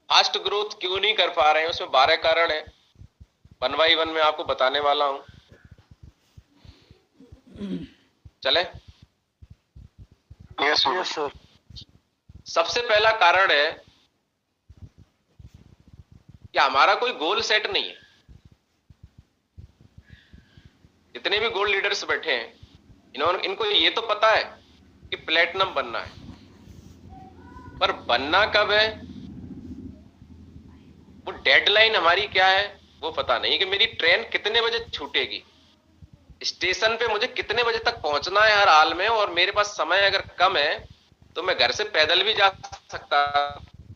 Fast growth क्यों नहीं कर पा रहे हैं, उसमें 12 कारण है, वन बाई वन में आपको बताने वाला हूं। चले? Yes sir. सबसे पहला कारण है कि हमारा कोई गोल सेट नहीं है। जितने भी गोल्ड लीडर्स बैठे हैं, इनको ये तो पता है कि प्लेटिनम बनना है, पर बनना कब है, वो डेडलाइन हमारी क्या है वो पता नहीं, कि मेरी ट्रेन कितने बजे छूटेगी, स्टेशन पे मुझे कितने बजे तक पहुंचना है हर हाल में, और मेरे पास समय अगर कम है तो मैं घर से पैदल भी जा सकता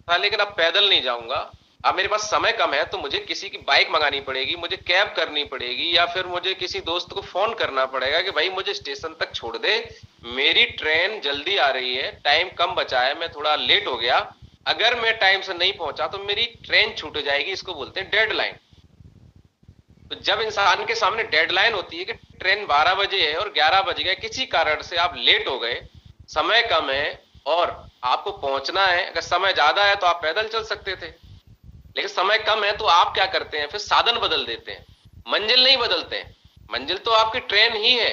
था, लेकिन अब पैदल नहीं जाऊंगा। अब मेरे पास समय कम है तो मुझे किसी की बाइक मंगानी पड़ेगी, मुझे कैब करनी पड़ेगी, या फिर मुझे किसी दोस्त को फोन करना पड़ेगा कि भाई मुझे स्टेशन तक छोड़ दे, मेरी ट्रेन जल्दी आ रही है, टाइम कम बचा है, मैं थोड़ा लेट हो गया, अगर मैं टाइम से नहीं पहुंचा तो मेरी ट्रेन छूट जाएगी। इसको बोलते हैं डेडलाइन। तो जब इंसान के सामने डेडलाइन होती है कि ट्रेन 12 बजे है और 11 बज गए, किसी कारण से आप लेट हो गए, समय कम है और आपको पहुंचना है, अगर समय ज्यादा है तो आप पैदल चल सकते थे, लेकिन समय कम है तो आप क्या करते हैं, फिर साधन बदल देते हैं, मंजिल नहीं बदलते हैं। मंजिल तो आपकी ट्रेन ही है,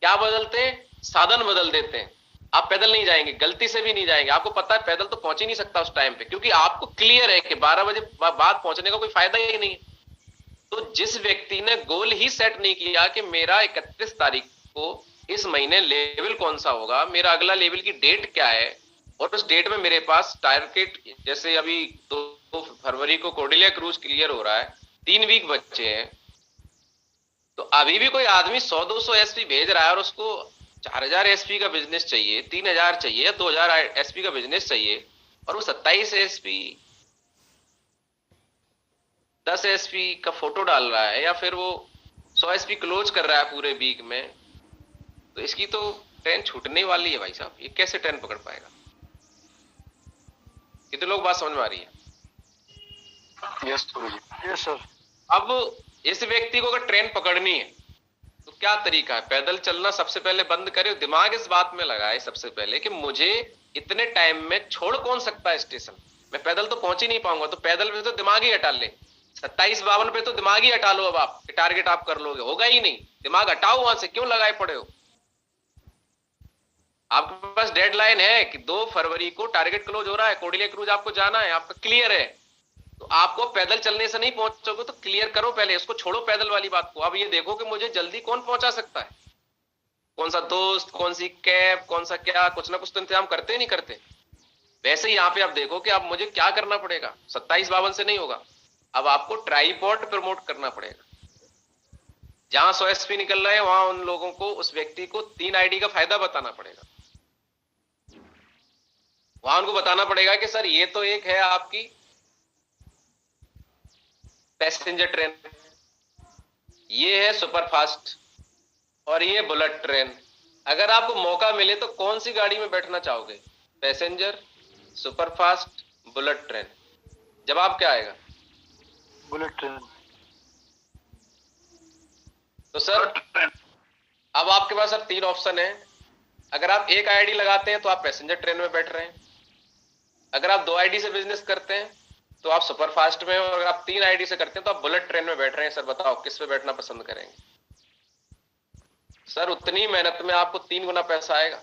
क्या बदलते हैं, साधन बदल देते हैं। आप पैदल नहीं जाएंगे, गलती से भी नहीं जाएंगे, आपको पता है पैदल तो पहुंच ही नहीं सकता उस टाइम पे, क्योंकि आपको क्लियर है कि 12 बजे बाद पहुंचने का कोई फायदा ही नहीं है। तो जिस व्यक्ति ने गोल ही सेट नहीं किया कि मेरा 31 तारीख को इस महीने लेवल कौन सा होगा, मेरा अगला लेवल की डेट क्या है, और उस डेट में मेरे पास टारगेट, जैसे अभी 2 फरवरी को कोर्डेलिया क्रूज क्लियर हो रहा है, 3 वीक बच्चे हैं, तो अभी भी कोई आदमी 100-200 एसपी भेज रहा है और उसको 4000 एसपी का बिजनेस चाहिए, 3000 चाहिए, 2000 एसपी का बिजनेस चाहिए, और वो 27 एसपी 10 एसपी का फोटो डाल रहा है, या फिर वो 100 एसपी क्लोज कर रहा है पूरे वीक में, तो इसकी तो ट्रेन छूटने वाली है भाई साहब। ये कैसे ट्रेन पकड़ पाएगा? कितने लोग बात समझ में आ रही है? Yes sir. अब इस व्यक्ति को अगर ट्रेन पकड़नी है तो क्या तरीका है? पैदल चलना सबसे पहले बंद करे, दिमाग इस बात में लगाए सबसे पहले कि मुझे इतने टाइम में छोड़ कौन सकता है स्टेशन, मैं पैदल तो पहुंच ही नहीं पाऊंगा, तो पैदल पे तो दिमाग ही हटा ले, 27-52 पे तो दिमाग ही हटा लो। अब आप टारगेट आप कर लोगे, होगा ही नहीं, दिमाग हटाओ वहां से, क्यों लगाए पड़े हो? आपके पास डेडलाइन है कि 2 फरवरी को टारगेट क्लोज हो रहा है, कोर्डिलिया क्रूज आपको जाना है, आपका क्लियर है, तो आपको पैदल चलने से नहीं पहुंचोगे तो क्लियर करो पहले, इसको छोड़ो पैदल वाली बात को। अब ये देखो कि मुझे जल्दी कौन पहुंचा सकता है, कौन सा दोस्त, कौन सी कैब, कौन सा क्या, कुछ ना कुछ तो इंतजाम करते ही नहीं करते। वैसे ही यहां पे आप देखो कि अब मुझे क्या करना पड़ेगा, 27-52 से नहीं होगा, अब आपको ट्राईपॉड प्रमोट करना पड़ेगा। जहां 100 एसपी निकल रहे हैं वहां उन लोगों को, उस व्यक्ति को 3 आईडी का फायदा बताना पड़ेगा। वहां उनको बताना पड़ेगा कि सर ये तो एक है आपकी पैसेंजर ट्रेन, ये है सुपरफास्ट, और ये बुलेट ट्रेन। अगर आपको मौका मिले तो कौन सी गाड़ी में बैठना चाहोगे, पैसेंजर, सुपरफास्ट, बुलेट ट्रेन? जवाब क्या आएगा? Bullet train. तो सर अब आपके पास सर 3 ऑप्शन है। अगर आप एक आईडी लगाते हैं तो आप पैसेंजर ट्रेन में बैठ रहे हैं, अगर आप 2 आईडी से बिजनेस करते हैं तो आप सुपरफास्ट में, और अगर आप 3 आईडी से करते हैं तो आप बुलेट ट्रेन में बैठ रहे हैं। सर बताओ किस पे बैठना पसंद करेंगे? सर उतनी मेहनत में आपको 3 गुना पैसा आएगा।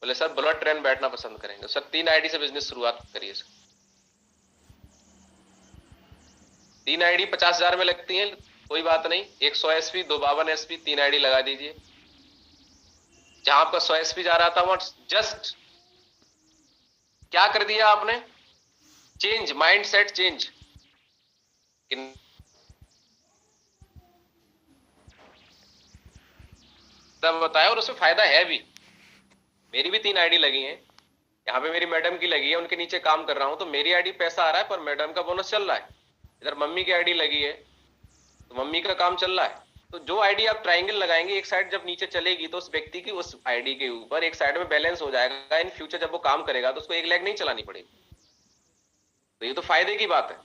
बोले सर बुलेट ट्रेन बैठना पसंद करेंगे। सर 3 आईडी से बिजनेस शुरुआत करिए सर। 3 आईडी 50,000 में लगती है, कोई बात नहीं, 100 एसपी, 252 एसपी, 3 आईडी लगा दीजिए। जहां आपका 100 एसपी जा रहा था वहां जस्ट क्या कर दिया आपने, चेंज, माइंड सेट चेंज। तब बताया, और उसमें फायदा है भी। मेरी भी 3 आईडी लगी हैं, यहाँ पे मेरी मैडम की लगी है, उनके नीचे काम कर रहा हूं, तो मेरी आईडी पैसा आ रहा है पर मैडम का बोनस चल रहा है। इधर मम्मी की आईडी लगी है तो मम्मी का काम चल रहा है। तो जो आईडी आप ट्राइंगल लगाएंगे, एक साइड जब नीचे चलेगी तो उस व्यक्ति की उस आईडी के ऊपर एक साइड में बैलेंस हो जाएगा। इन फ्यूचर जब वो काम करेगा तो उसको 1 लाख नहीं चलानी पड़ेगी। तो ये तो फायदे की बात है,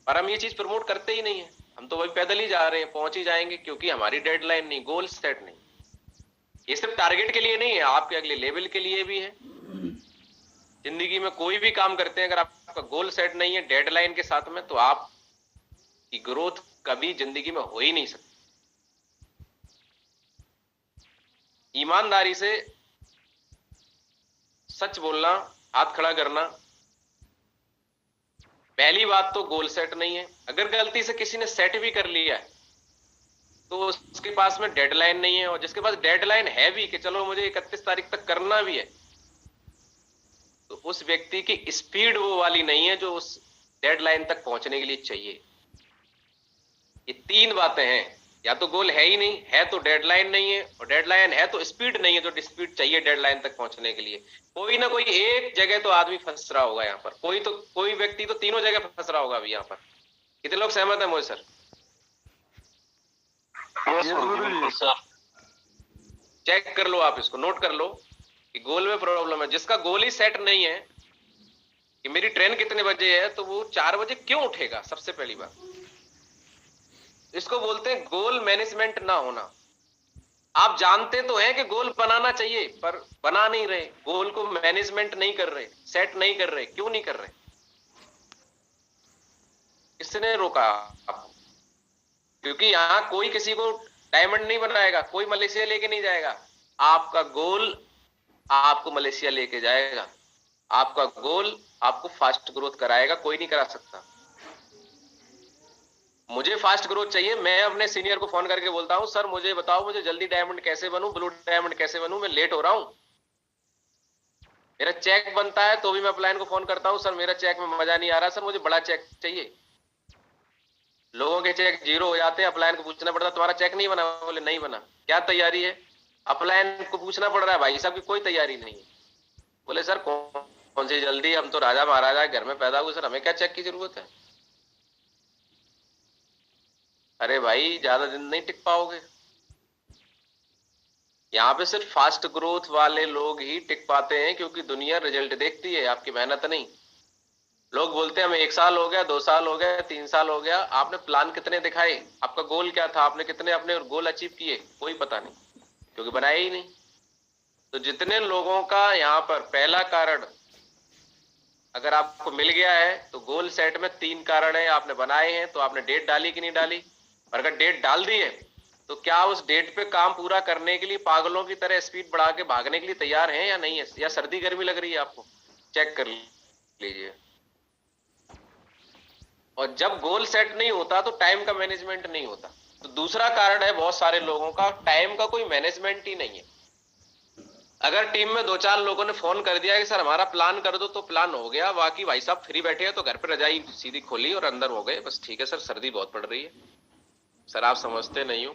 पर हम ये चीज प्रमोट करते ही नहीं है। हम तो वही पैदल ही जा रहे हैं, पहुंच ही जाएंगे, क्योंकि हमारी डेडलाइन नहीं, गोल सेट नहीं। ये सिर्फ टारगेट के लिए नहीं है, आपके अगले लेवल के लिए भी है। जिंदगी में कोई भी काम करते हैं, अगर आपका गोल सेट नहीं है डेडलाइन के साथ में, तो आपकी ग्रोथ कभी जिंदगी में हो ही नहीं सकती। ईमानदारी से सच बोलना, हाथ खड़ा करना। पहली बात तो गोल सेट नहीं है। अगर गलती से किसी ने सेट भी कर लिया है तो उसके पास में डेडलाइन नहीं है, और जिसके पास डेडलाइन है भी कि चलो मुझे 31 तारीख तक करना भी है, तो उस व्यक्ति की स्पीड वो वाली नहीं है जो उस डेडलाइन तक पहुंचने के लिए चाहिए। ये तीन बातें हैं, या तो गोल है ही नहीं, है तो डेडलाइन नहीं है, और डेडलाइन है तो स्पीड नहीं है जो स्पीड चाहिए डेडलाइन तक पहुंचने के लिए। कोई ना कोई एक जगह तो आदमी फंस रहा होगा यहाँ पर, कोई व्यक्ति तो तीनों जगह फंस रहा होगा अभी यहाँ पर। कितने लोग सहमत है मुझे सर? सर चेक कर लो, आप इसको नोट कर लो कि गोल में प्रॉब्लम है। जिसका गोल ही सेट नहीं है कि मेरी ट्रेन कितने बजे है, तो वो 4 बजे क्यों उठेगा? सबसे पहली बात इसको बोलते हैं गोल मैनेजमेंट ना होना। आप जानते तो हैं कि गोल बनाना चाहिए, पर बना नहीं रहे, गोल को मैनेजमेंट नहीं कर रहे, सेट नहीं कर रहे। क्यों नहीं कर रहे? किसने रोका आपको? क्योंकि यहां कोई किसी को डायमंड नहीं बनाएगा, कोई मलेशिया लेके नहीं जाएगा। आपका गोल आपको मलेशिया लेके जाएगा, आपका गोल आपको फास्ट ग्रोथ कराएगा, कोई नहीं करा सकता। मुझे फास्ट ग्रोथ चाहिए, मैं अपने सीनियर को फोन करके बोलता हूं सर मुझे बताओ मुझे जल्दी डायमंड कैसे बनूं, ब्लू डायमंड कैसे बनूं, मैं लेट हो रहा हूं। मेरा चेक बनता है तो भी मैं अपलाइन को फोन करता हूं सर मेरा चेक में मजा नहीं आ रहा, सर मुझे बड़ा चेक चाहिए। लोगों के चेक 0 हो जाते हैं, अपलाइन को पूछना पड़ता तुम्हारा चेक नहीं बना, बोले नहीं बना। क्या तैयारी है? अपलाइन को पूछना पड़ रहा है भाई साहब की कोई तैयारी नहीं है। बोले सर कौन सी जल्दी, हम तो राजा महाराजा घर में पैदा हुए, सर हमें क्या चेक की जरूरत है। अरे भाई ज्यादा दिन नहीं टिक पाओगे। यहाँ पे सिर्फ फास्ट ग्रोथ वाले लोग ही टिक पाते हैं, क्योंकि दुनिया रिजल्ट देखती है, आपकी मेहनत नहीं। लोग बोलते हैं हमें 1 साल हो गया, 2 साल हो गया, 3 साल हो गया। आपने प्लान कितने दिखाए? आपका गोल क्या था? आपने कितने अपने गोल अचीव किए? कोई पता नहीं, क्योंकि बनाया ही नहीं। तो जितने लोगों का यहाँ पर पहला कारण अगर आपको मिल गया है, तो गोल सेट में 3 कारण है, आपने बनाए हैं। तो आपने डेट डाली कि नहीं डाली? और अगर डेट डाल दी है तो क्या उस डेट पे काम पूरा करने के लिए पागलों की तरह स्पीड बढ़ा के भागने के लिए तैयार हैं या नहीं है? या सर्दी गर्मी लग रही है आपको? चेक कर लीजिए। और जब गोल सेट नहीं होता तो टाइम का मैनेजमेंट नहीं होता। तो दूसरा कारण है बहुत सारे लोगों का टाइम का कोई मैनेजमेंट ही नहीं है। अगर टीम में 2-4 लोगों ने फोन कर दिया कि सर हमारा प्लान कर दो, तो प्लान हो गया। बाकी भाई साहब फ्री बैठे हैं तो घर पे रजाई सीधी खोली और अंदर हो गए, बस ठीक है सर सर्दी बहुत पड़ रही है। सर आप समझते नहीं हो।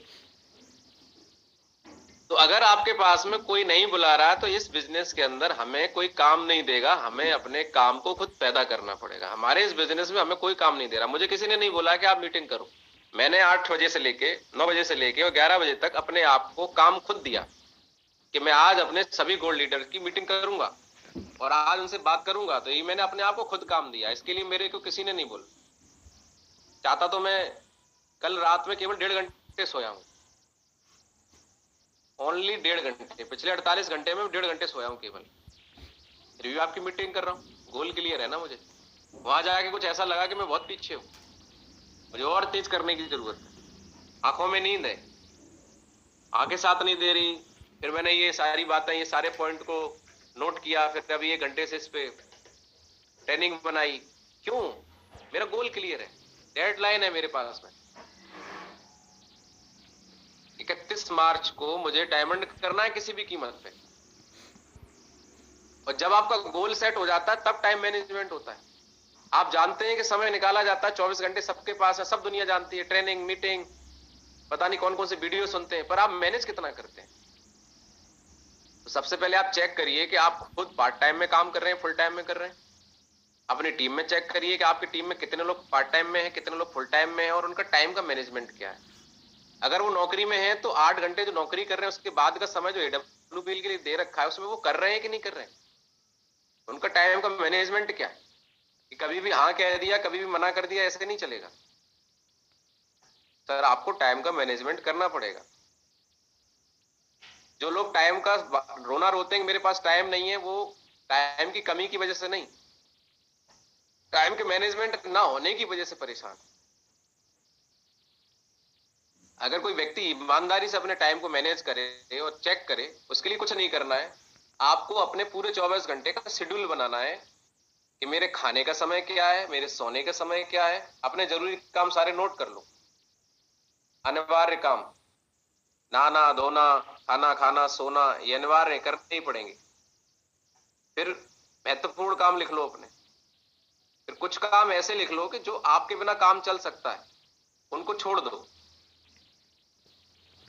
तो अगर आपके पास में कोई नहीं बुला रहा है तो इस बिजनेस के अंदर हमें कोई काम नहीं देगा, हमें अपने काम को खुद पैदा करना पड़ेगा। हमारे इस बिजनेस में हमें कोई काम नहीं दे रहा। मुझे किसी ने नहीं बोला कि आप मीटिंग करो। मैंने 8 बजे से लेके 9 बजे से लेके और 11 बजे तक अपने आप को काम खुद दिया कि मैं आज अपने सभी गोल्ड लीडर की मीटिंग करूंगा और आज उनसे बात करूंगा। तो ये मैंने अपने आप को खुद काम दिया, इसके लिए मेरे को किसी ने नहीं बोला। चाहता तो मैं कल रात में केवल 1.5 घंटे सोया हूं, ओनली 1.5 घंटे। पिछले 48 घंटे में 1.5 घंटे सोया हूं केवल। रिव्यू आपकी मीटिंग कर रहा हूं, गोल क्लियर है ना। मुझे वहां जाके कुछ ऐसा लगा कि मैं बहुत पीछे हूं, मुझे और तेज करने की जरूरत है। आंखों में नींद है, आंखें साथ नहीं दे रही। फिर मैंने ये सारी बातें, ये सारे पॉइंट को नोट किया, फिर अभी 1 घंटे से इस पे ट्रेनिंग बनाई। क्यों? मेरा गोल क्लियर है, डेडलाइन है मेरे पास में। 31 मार्च को मुझे डायमंड करना है किसी भी कीमत पे। और जब आपका गोल सेट हो जाता है तब टाइम मैनेजमेंट होता है। आप जानते हैं कि समय निकाला जाता है, 24 घंटे सबके पास है, सब दुनिया जानती है। ट्रेनिंग, मीटिंग, पता नहीं कौन कौन से वीडियो सुनते हैं, पर आप मैनेज कितना करते हैं? तो सबसे पहले आप चेक करिए कि आप खुद पार्ट टाइम में काम कर रहे हैं, फुल टाइम में कर रहे हैं। अपनी टीम में चेक करिए कि आपकी टीम में कितने लोग पार्ट टाइम में हैं, कितने लोग फुल टाइम में हैं, और उनका टाइम का मैनेजमेंट क्या है। अगर वो नौकरी में है तो 8 घंटे जो नौकरी कर रहे हैं उसके बाद का समय जो AWP के लिए दे रखा है उसमें वो कर रहे हैं कि नहीं कर रहे हैं? उनका टाइम का मैनेजमेंट क्या है? कि कभी भी हाँ कह दिया, कभी भी मना कर दिया, ऐसे नहीं चलेगा सर। आपको टाइम का मैनेजमेंट करना पड़ेगा। जो लोग टाइम का रोना रोते हैं मेरे पास टाइम नहीं है, वो टाइम की कमी की वजह से नहीं, टाइम के मैनेजमेंट ना होने की वजह से परेशान। अगर कोई व्यक्ति ईमानदारी से अपने टाइम को मैनेज करे और चेक करे, उसके लिए कुछ नहीं करना है। आपको अपने पूरे 24 घंटे का शेड्यूल बनाना है कि मेरे खाने का समय क्या है, मेरे सोने का समय क्या है। अपने जरूरी काम सारे नोट कर लो। अनिवार्य काम, नहाना धोना, खाना खाना, सोना, ये अनिवार्य करने ही पड़ेंगे। फिर महत्वपूर्ण काम लिख लो अपने। फिर कुछ काम ऐसे लिख लो कि जो आपके बिना काम चल सकता है, उनको छोड़ दो।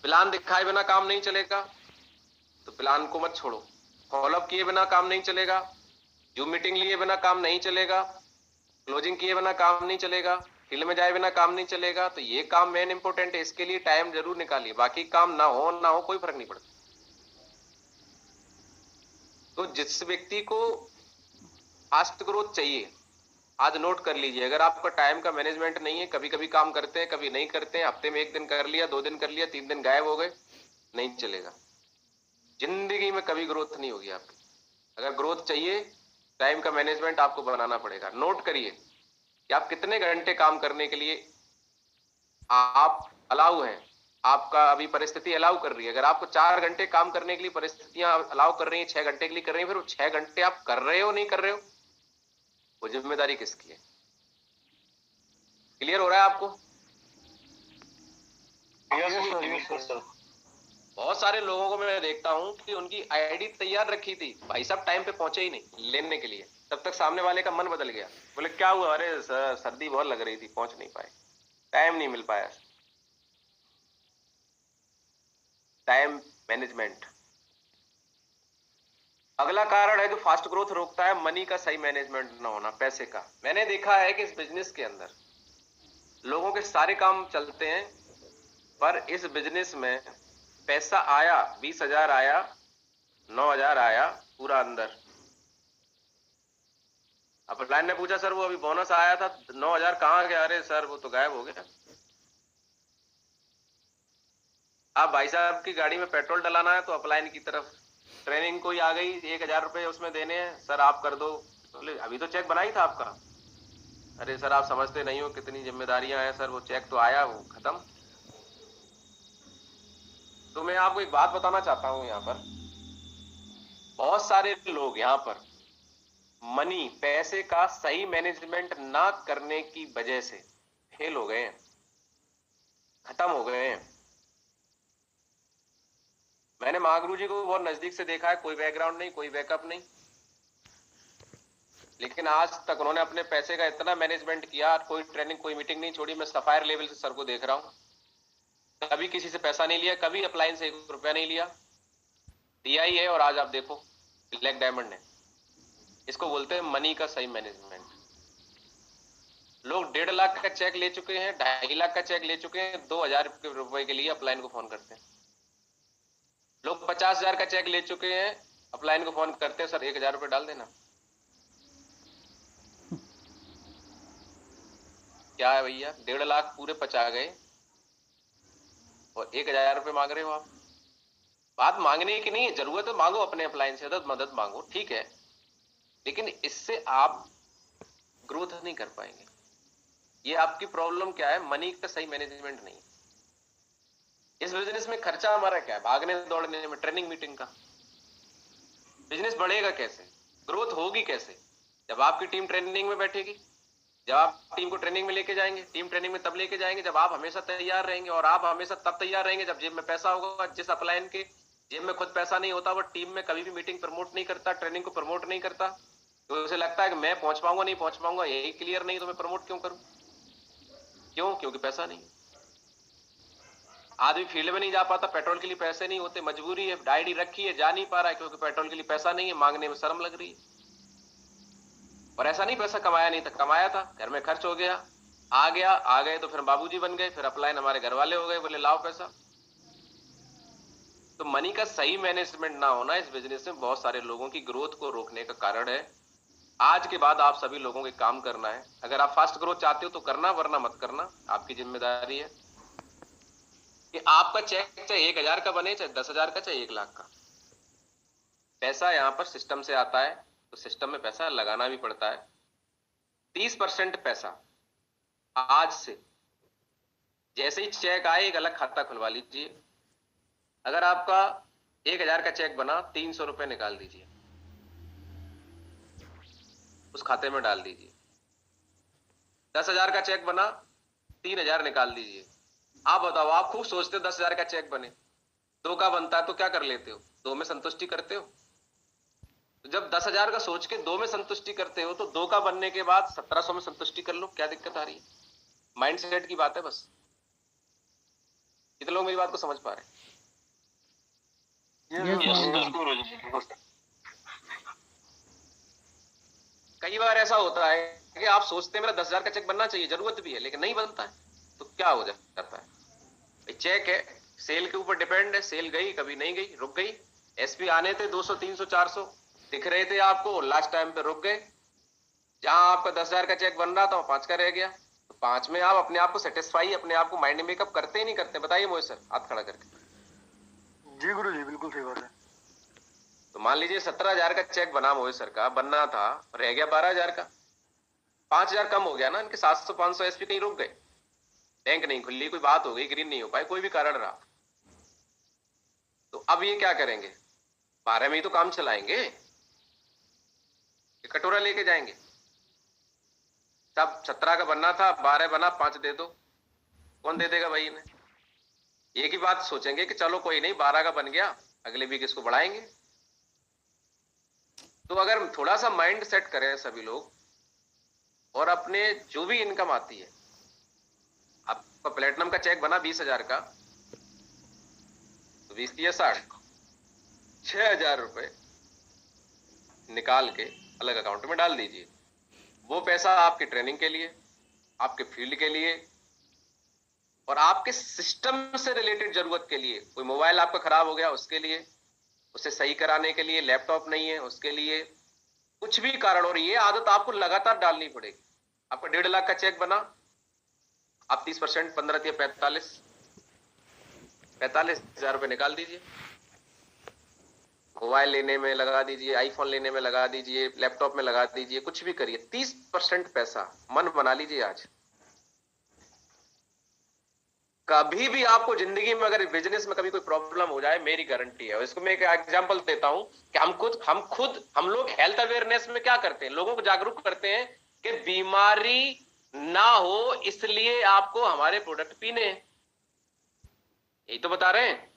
प्लान दिखाए बिना काम नहीं चलेगा तो प्लान को मत छोड़ो। फॉलोअप किए बिना काम नहीं चलेगा, जूम मीटिंग लिए बिना काम नहीं चलेगा, क्लोजिंग किए बिना काम नहीं चलेगा, फील्ड में जाए बिना काम नहीं चलेगा। तो ये काम मेन इंपॉर्टेंट है, इसके लिए टाइम जरूर निकालिए। बाकी काम ना हो कोई फर्क नहीं पड़ता। तो जिस व्यक्ति को फास्ट ग्रोथ चाहिए, आज नोट कर लीजिए। अगर आपका टाइम का मैनेजमेंट नहीं है, कभी कभी काम करते हैं कभी नहीं करते हैं, हफ्ते में 1 दिन कर लिया, 2 दिन कर लिया, 3 दिन गायब हो गए, नहीं चलेगा। जिंदगी में कभी ग्रोथ नहीं होगी आपकी। अगर ग्रोथ चाहिए, टाइम का मैनेजमेंट आपको बनाना पड़ेगा। नोट करिए कि आप कितने घंटे काम करने के लिए आप अलाउ हैं। आपका अभी परिस्थिति अलाउ कर रही है। अगर आपको 4 घंटे काम करने के लिए परिस्थितियां अलाउ कर रही हैं, 6 घंटे के लिए कर रही हैं, फिर वो 6 घंटे आप कर रहे हो नहीं कर रहे हो, वो जिम्मेदारी किसकी है? क्लियर हो रहा है आपको? Yes sir. बहुत सारे लोगों को मैं देखता हूं कि उनकी आईडी तैयार रखी थी, भाई साहब टाइम पे पहुंचे ही नहीं लेने के लिए। तब तक सामने वाले का मन बदल गया, बोले क्या हुआ? अरे सर सर्दी बहुत लग रही थी, पहुंच नहीं पाए, टाइम नहीं मिल पाया। Time management. अगला कारण है जो फास्ट ग्रोथ रोकता है, मनी का सही मैनेजमेंट ना होना, पैसे का। मैंने देखा है कि इस बिजनेस के अंदर लोगों के सारे काम चलते हैं, पर इस बिजनेस में पैसा आया 20,000 आया, 9,000 आया, पूरा अंदर। अब क्लाइंट ने पूछा सर वो अभी बोनस आया था 9,000 कहाँ गया? अरे सर वो तो गायब हो गया। आप भाई साहब की गाड़ी में पेट्रोल डलाना है तो अपलाइन की तरफ ट्रेनिंग कोई आ गई, 1,000 रुपए उसमें देने हैं, सर आप कर दो। बोले अभी तो चेक बना ही था आपका। अरे सर आप समझते नहीं हो कितनी जिम्मेदारियां हैं सर, वो चेक तो आया, वो खत्म। तो मैं आपको एक बात बताना चाहता हूं, यहाँ पर बहुत सारे लोग यहाँ पर मनी, पैसे का सही मैनेजमेंट ना करने की वजह से फेल हो गए हैं, खत्म हो गए हैं। मैंने महागुरु जी को बहुत नजदीक से देखा है, कोई बैकग्राउंड नहीं, कोई बैकअप नहीं, लेकिन आज तक उन्होंने अपने पैसे का इतना मैनेजमेंट किया, कोई ट्रेनिंग कोई मीटिंग नहीं छोड़ी। मैं सफायर लेवल से सर को देख रहा हूं, कभी किसी से पैसा नहीं लिया, कभी अपलाइन से 1 रुपया नहीं लिया, दिया ही है। और आज आप देखो ब्लैक डायमंड है। इसको बोलते हैं मनी का सही मैनेजमेंट। लोग 1.5 लाख का चेक ले चुके हैं, 2.5 लाख का चेक ले चुके हैं, 2,000 रुपए के लिए अपलाइन को फोन करते हैं। लोग 50,000 का चेक ले चुके हैं, अपलाइन को फोन करते हैं, सर 1,000 रुपए डाल देना। क्या है भैया, 1.5 लाख पूरे पचा गए और 1,000 रुपए मांग रहे हो आप? बात मांगने की नहीं है, जरूरत है मांगो, अपने अपलाइन से मदद मांगो, ठीक है, लेकिन इससे आप ग्रोथ नहीं कर पाएंगे। ये आपकी प्रॉब्लम क्या है? मनी का सही मैनेजमेंट नहीं। इस बिजनेस में खर्चा हमारा क्या है? भागने दौड़ने में, ट्रेनिंग मीटिंग का। बिजनेस बढ़ेगा कैसे, ग्रोथ होगी कैसे? जब आपकी टीम ट्रेनिंग में बैठेगी, जब आप टीम को ट्रेनिंग में लेके जाएंगे। टीम ट्रेनिंग में तब लेके जाएंगे जब आप हमेशा तैयार रहेंगे, और आप हमेशा तब तैयार रहेंगे जब जेब में पैसा होगा। जिस अपलाइन के जेब में खुद पैसा नहीं होता, वो टीम में कभी भी मीटिंग प्रमोट नहीं करता, ट्रेनिंग को प्रमोट नहीं करता। तो उसे लगता है कि मैं पहुंच पाऊंगा नहीं पहुंच पाऊंगा, यही क्लियर नहीं तो मैं प्रमोट क्यों करूं? क्यों? क्योंकि पैसा नहीं। आदमी फील्ड में नहीं जा पाता, पेट्रोल के लिए पैसे नहीं होते, मजबूरी है, आईडी रखी है, जा नहीं पा रहा है क्योंकि पेट्रोल के लिए पैसा नहीं है, मांगने में शर्म लग रही है। और ऐसा नहीं पैसा कमाया नहीं था, कमाया था, घर में खर्च हो गया, आ गया, आ गए तो फिर बाबूजी बन गए, फिर अपलाइन हमारे घर वाले हो गए, बोले लाओ पैसा। तो मनी का सही मैनेजमेंट ना होना इस बिजनेस में बहुत सारे लोगों की ग्रोथ को रोकने का कारण है। आज के बाद आप सभी लोगों के काम करना है। अगर आप फास्ट ग्रोथ चाहते हो तो करना, वरना मत करना, आपकी जिम्मेदारी है कि आपका चेक चाहे 1,000 का बने, चाहे 10,000 का, चाहे 1 लाख का। पैसा यहां पर सिस्टम से आता है, तो सिस्टम में पैसा लगाना भी पड़ता है। 30% पैसा आज से जैसे ही चेक आए एक अलग खाता खुलवा लीजिए। अगर आपका 1,000 का चेक बना, 300 रुपए निकाल दीजिए, उस खाते में डाल दीजिए। 10,000 का चेक बना, 3,000 निकाल दीजिए। आप बताओ, आप खूब सोचते हो 10,000 का चेक बने, 2 का बनता है तो क्या कर लेते हो? 2 में संतुष्टि करते हो। तो जब 10,000 का सोच के 2 में संतुष्टि करते हो तो 2 का बनने के बाद 1,700 में संतुष्टि कर लो। क्या दिक्कत आ रही है? माइंड सेट की बात है बस। कितने लोग मेरी बात को समझ पा रहे हैं? कई बार ऐसा होता है कि आप सोचते हैं मेरा 10,000 का चेक बनना चाहिए, जरूरत भी है, लेकिन नहीं बनता है। तो क्या हो जाता है? चेक है, सेल के ऊपर डिपेंड है। सेल गई, कभी नहीं गई, रुक गई। एसपी आने थे 200, 300, 400 दिख रहे थे आपको, लास्ट टाइम पे रुक गए। जहां आपका 10,000 का चेक बन रहा था 5 का रह गया। तो 5 में आप अपने आप को सेटिस्फाई, अपने आप को माइंड मेकअप करते ही नहीं करते? बताइए मोहित सर, हाथ खड़ा करके। जी गुरु जी, बिल्कुल सही बात है। तो मान लीजिए 17,000 का चेक बना, मोहित सर का बनना था, रह गया 12,000 का। 5,000 कम हो गया ना इनके। 700, 500 एसपी कहीं रुक गए, बैंक नहीं खुली, कोई बात हो गई, ग्रीन नहीं हो पाए, कोई भी कारण रहा। तो अब ये क्या करेंगे? 12 में ही तो काम चलाएंगे, कटोरा लेके जाएंगे। तब 17 का बनना था, 12 बना, 5 दे दो। कौन दे देगा भाई इन्हें? एक ही बात सोचेंगे कि चलो कोई नहीं, 12 का बन गया, अगले वीक इसको बढ़ाएंगे। तो अगर थोड़ा सा माइंड सेट करें सभी लोग, और अपने जो भी इनकम आती है, आपका प्लेटिनम का चेक बना 20,000 का, तो 20 या 60, 6,000 रुपए निकाल के अलग अकाउंट में डाल दीजिए। वो पैसा आपकी ट्रेनिंग के लिए, आपके फील्ड के लिए, और आपके सिस्टम से रिलेटेड जरूरत के लिए। कोई मोबाइल आपका खराब हो गया, उसके लिए, उसे सही कराने के लिए, लैपटॉप नहीं है उसके लिए, कुछ भी कारण। और ये आदत आपको लगातार डालनी पड़ेगी। आपका 1.5 लाख का चेक बना, आप 30%, 15 या 45,000 रुपए निकाल दीजिए। मोबाइल लेने में लगा दीजिए, आईफोन लेने में लगा दीजिए, लैपटॉप में लगा दीजिए, कुछ भी करिए। 30% पैसा मन बना लीजिए आज। कभी भी आपको जिंदगी में अगर बिजनेस में कभी कोई प्रॉब्लम हो जाए, मेरी गारंटी है, इसको मैं एक एग्जांपल देता हूं कि हम लोग हेल्थ अवेयरनेस में क्या करते हैं, लोगों को जागरूक करते हैं कि बीमारी ना हो इसलिए आपको हमारे प्रोडक्ट पीने हैं। यही तो बता रहे हैं।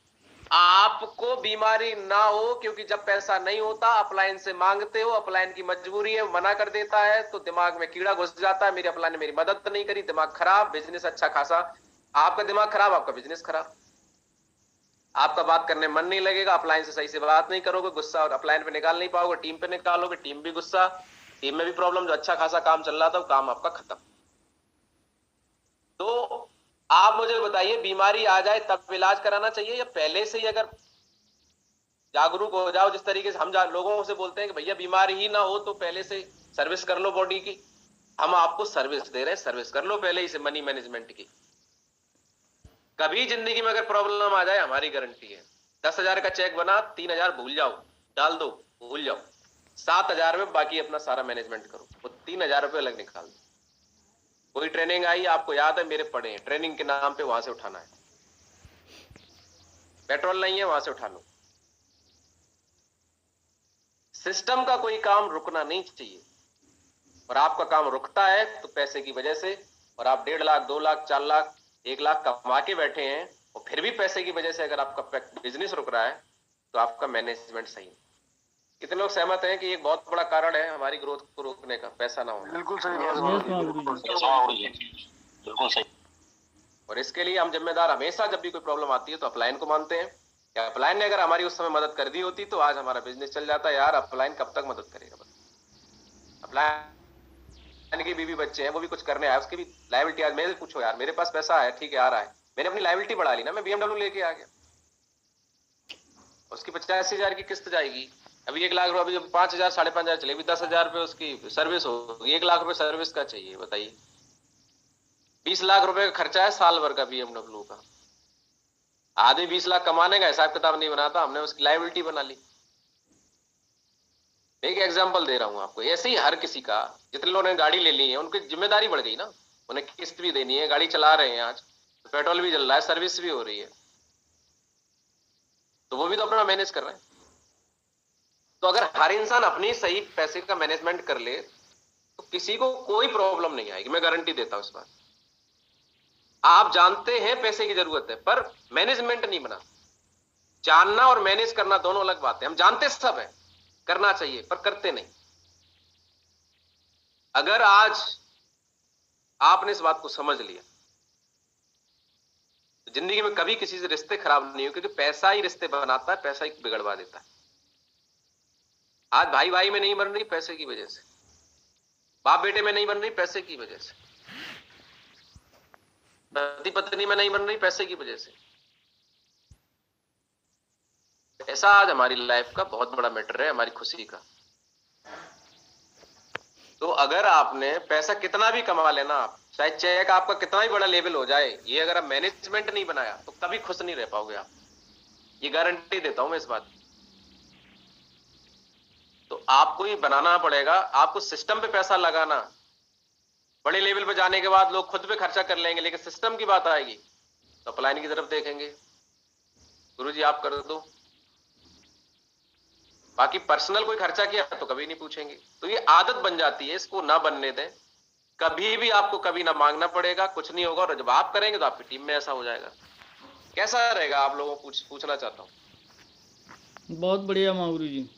आपको बीमारी ना हो, क्योंकि जब पैसा नहीं होता अपलाइन से मांगते हो, अपलाइन की मजबूरी है, मना कर देता है, तो दिमाग में कीड़ा घुस जाता है, मेरी अपलाइन ने मेरी मदद नहीं करी, दिमाग खराब, बिजनेस अच्छा खासा। आपका दिमाग खराब, आपका बिजनेस खराब। आपका बात करने मन नहीं लगेगा, अपलाइन से सही से बात नहीं करोगे, गुस्सा और अपलाइन पे निकाल नहीं पाओगे, टीम पे निकालोगे, टीम भी गुस्सा, टीम में भी प्रॉब्लम, जो अच्छा खासा काम चल रहा था काम आपका खत्म। तो आप मुझे बताइए, बीमारी आ जाए तब इलाज कराना चाहिए, या पहले से ही अगर जागरूक हो जाओ, जिस तरीके से हम लोगों से बोलते हैं कि भैया बीमारी ही ना हो तो पहले से सर्विस कर लो बॉडी की, हम आपको सर्विस दे रहे हैं, सर्विस कर लो पहले ही से मनी मैनेजमेंट की। कभी जिंदगी में अगर प्रॉब्लम आ जाए, हमारी गारंटी है, 10,000 का चेक बना, 3,000 भूल जाओ, डाल दो, भूल जाओ, 7,000 में बाकी अपना सारा मैनेजमेंट करो, वो 3,000 रुपये अलग निकाल दो। कोई ट्रेनिंग आई, आपको याद है, मेरे पड़े हैं, ट्रेनिंग के नाम पे वहां से उठाना है, पेट्रोल नहीं है वहां से उठा लो। सिस्टम का कोई काम रुकना नहीं चाहिए, और आपका काम रुकता है तो पैसे की वजह से, और आप 1.5 लाख, 2 लाख, 4 लाख, 1 लाख कमा के बैठे हैं, और फिर भी पैसे की वजह से अगर आपका बिजनेस रुक रहा है तो आपका मैनेजमेंट सही है। कितने लोग सहमत हैं कि एक बहुत बड़ा कारण है हमारी ग्रोथ को रोकने का, पैसा ना होना? बिल्कुल सही बात है। बिल्कुल सही। और इसके लिए हम जिम्मेदार हमेशा, जब भी कोई प्रॉब्लम आती है तो अपलाइन को मानते हैं। क्या अपलाइन ने अगर हमारी उस समय मदद कर दी होती तो आज हमारा बिजनेस चल जाता। यार अपलाइन कब तक मदद करेगा? अपलाइन की बीवी बच्चे हैं, वो भी कुछ करने आए, उसकी भी लायबिलिटी। आज मेरे पूछो यार, मेरे पास पैसा है, ठीक है आ रहा है, मैंने अपनी लायबिलिटी बढ़ा ली ना, मैं BMW लेके आ गया, उसकी 85,000 की किस्त जाएगी, अभी 1 लाख रुपए, अभी 5,000, 5,500 चले, अभी 10,000 रुपए उसकी सर्विस होगी, 1 लाख रुपए सर्विस का चाहिए, बताइए। 20 लाख रुपए का खर्चा है साल भर का BMW का। आदमी 20 लाख कमाने का हिसाब किताब नहीं बनाता, हमने उसकी लायबिलिटी बना ली। एक एग्जांपल दे रहा हूं आपको, ऐसे ही हर किसी का, जितने लोगों ने गाड़ी ले ली है उनकी जिम्मेदारी बढ़ गई ना, उन्हें किस्त भी देनी है, गाड़ी चला रहे हैं, आज तो पेट्रोल भी जल रहा है, सर्विस भी हो रही है, तो वो भी तो अपना मैनेज कर रहे हैं। तो अगर हर इंसान अपनी सही पैसे का मैनेजमेंट कर ले तो किसी को कोई प्रॉब्लम नहीं आएगी, मैं गारंटी देता हूं इस बात। आप जानते हैं पैसे की जरूरत है पर मैनेजमेंट नहीं बना। जानना और मैनेज करना दोनों अलग बातें। हम जानते सब है करना चाहिए पर करते नहीं। अगर आज आपने इस बात को समझ लिया तो जिंदगी में कभी किसी से रिश्ते खराब नहीं हो, क्योंकि पैसा ही रिश्ते बनाता है, पैसा ही बिगड़वा देता है। आज भाई भाई में नहीं बन रही पैसे की वजह से, बाप बेटे में नहीं बन रही पैसे की वजह से, पति पत्नी में नहीं बन रही पैसे की वजह से। पैसा आज हमारी लाइफ का बहुत बड़ा मैटर है, हमारी खुशी का। तो अगर आपने पैसा कितना भी कमा लेना, आप चाहे चेक आपका कितना भी बड़ा लेवल हो जाए, ये अगर आप मैनेजमेंट नहीं बनाया तो कभी खुश नहीं रह पाओगे आप, ये गारंटी देता हूं मैं इस बात। तो आपको ये बनाना पड़ेगा, आपको सिस्टम पे पैसा लगाना। बड़े लेवल पे जाने के बाद लोग खुद पे खर्चा कर लेंगे, लेकिन सिस्टम की बात आएगी तो अपलाइन की तरफ देखेंगे, गुरुजी आप कर दो। बाकी पर्सनल कोई खर्चा किया तो कभी नहीं पूछेंगे। तो ये आदत बन जाती है, इसको ना बनने दें। कभी भी आपको कभी ना मांगना पड़ेगा, कुछ नहीं होगा, और जब आप करेंगे तो आपकी टीम में ऐसा हो जाएगा। कैसा रहेगा आप लोगों को पूछना चाहता हूं। बहुत बढ़िया महागुरु जी,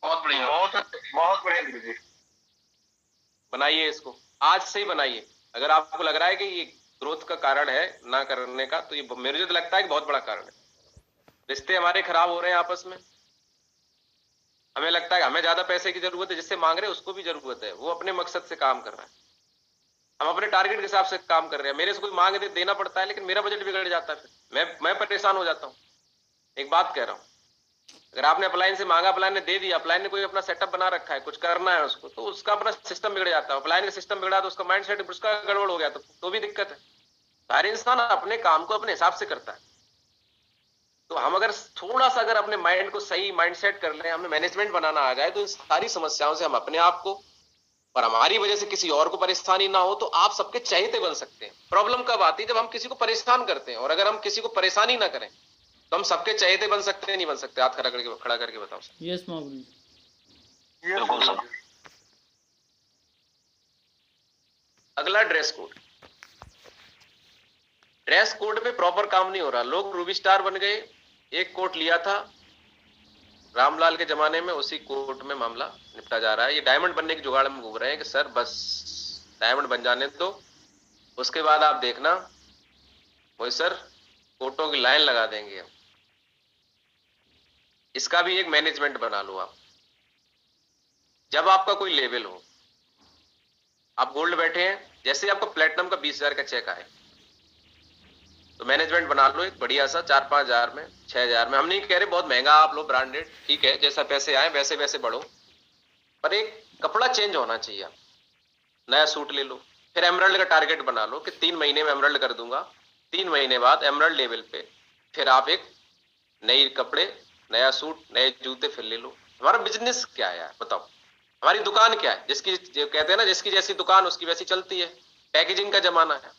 बहुत बढ़िया, बहुत बढ़िया गुरु जी। बनाइए इसको, आज से ही बनाइए। अगर आपको लग रहा है कि ये ग्रोथ का कारण है ना करने का, तो ये मुझे तो लगता है कि बहुत बड़ा कारण है। रिश्ते हमारे खराब हो रहे हैं आपस में, हमें लगता है हमें ज्यादा पैसे की जरूरत है, जिससे मांग रहे हैं उसको भी जरूरत है, वो अपने मकसद से काम कर रहा है, हम अपने टारगेट के हिसाब से काम कर रहे हैं। मेरे से कोई मांग दे देना पड़ता है, लेकिन मेरा बजट बिगड़ जाता है, फिर मैं परेशान हो जाता हूं। एक बात कह रहा हूं, अगर आपने अपलाइन से मांगा, अपलाइन ने दे दिया, अपलाइन ने कोई अपना सेटअप बना रखा है, कुछ करना है उसको, तो उसका अपना सिस्टम बिगड़ जाता है। अपलाइन का सिस्टम बिगड़ा तो उसका माइंड सेट उसका गड़बड़ हो गया तो भी दिक्कत है। हर इंसान अपने काम को अपने हिसाब से करता है। तो हम अगर थोड़ा सा अगर अपने माइंड को सही माइंडसेट कर लें, हमें मैनेजमेंट बनाना आ जाए, तो इन सारी समस्याओं से हम अपने आप को और हमारी वजह से किसी और को परेशानी ना हो, तो आप सबके चहेते बन सकते हैं। प्रॉब्लम कब आती है? जब हम किसी को परेशान करते हैं। और अगर हम किसी को परेशानी ना करें तो हम सबके चहेते बन सकते हैं, नहीं बन सकते? हाथ खड़ा करके बताओ। यस महागुरु जी, बिल्कुल सर। अगला ड्रेस कोड। ड्रेस कोड पे प्रॉपर काम नहीं हो रहा। लोग रूबी स्टार बन गए, एक कोट लिया था रामलाल के जमाने में, उसी कोट में मामला निपटा जा रहा है। ये डायमंड बनने की जुगाड़ में घूम रहे हैं कि सर बस डायमंड बन जाने दो, उसके बाद आप देखना वही सर कोटों की लाइन लगा देंगे हम। इसका भी एक मैनेजमेंट बना लो आप। जब आपका कोई लेवल हो, आप गोल्ड बैठे हैं, जैसे आपको प्लेटिनम का 20,000 का चेक आए तो मैनेजमेंट बना लो एक बढ़िया सा, 4-5 हजार में, 6 हजार में। हम नहीं कह रहे बहुत महंगा आप लो, ब्रांडेड ठीक है, जैसा पैसे आए वैसे वैसे बढ़ो, पर एक कपड़ा चेंज होना चाहिए। आप नया सूट ले लो, फिर एमराल्ड का टारगेट बना लो कि 3 महीने में एमराल्ड कर दूंगा। 3 महीने बाद एमराल्ड लेवल पे फिर आप एक नई कपड़े, नया सूट, नए जूते फिर ले लो। हमारा बिजनेस क्या है यार बताओ, हमारी दुकान क्या है? जिसकी जो कहते हैं ना, जिसकी जैसी दुकान उसकी वैसी चलती है। पैकेजिंग का जमाना है।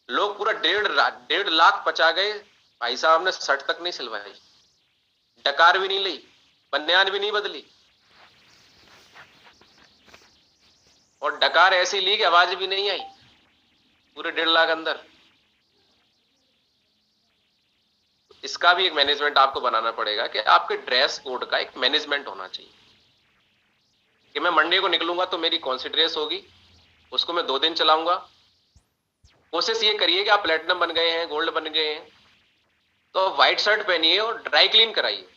लोग पूरा 1.5 लाख पचा गए, भाई साहब ने शर्ट तक नहीं सिलवाई, डकार भी नहीं ली, बनियान भी नहीं बदली, और डकार ऐसी ली कि आवाज भी नहीं आई पूरे 1.5 लाख अंदर। इसका भी एक मैनेजमेंट आपको बनाना पड़ेगा कि आपके ड्रेस कोड का एक मैनेजमेंट होना चाहिए कि मैं मंडे को निकलूंगा तो मेरी कौन सी ड्रेस होगी, उसको मैं 2 दिन चलाऊंगा। कोशिश ये करिए कि आप प्लेटिनम बन गए हैं, गोल्ड बन गए हैं, तो व्हाइट शर्ट पहनिए और ड्राई क्लीन कराइए।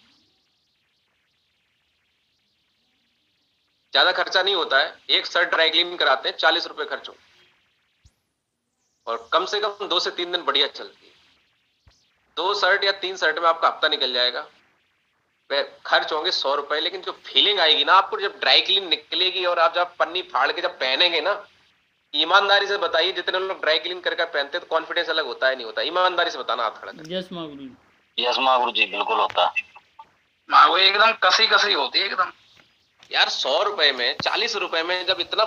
ज्यादा खर्चा नहीं होता है, एक शर्ट ड्राई क्लीन कराते हैं 40 रुपए खर्च हो, और कम से कम 2 से 3 दिन बढ़िया चलती है। 2 शर्ट या 3 शर्ट में आपका हफ्ता निकल जाएगा। खर्च होंगे 100 रुपए, लेकिन जो फीलिंग आएगी ना आपको जब ड्राई क्लीन निकलेगी और आप जब पन्नी फाड़ के जब पहनेंगे ना, ईमानदारी से बताइए, जितने लोग ड्राई क्लीन करके पहनते हैं तो कॉन्फिडेंस अलग होता है नहीं होता? ईमानदारी से बताना, हाथ खड़ा कर। यस महागुरु जी, यस महागुरु जी, बिल्कुल होता है। हाँ, वो एकदम कसी कसी होती है एकदम। यार 100 रुपए में 40 रुपए में जब इतना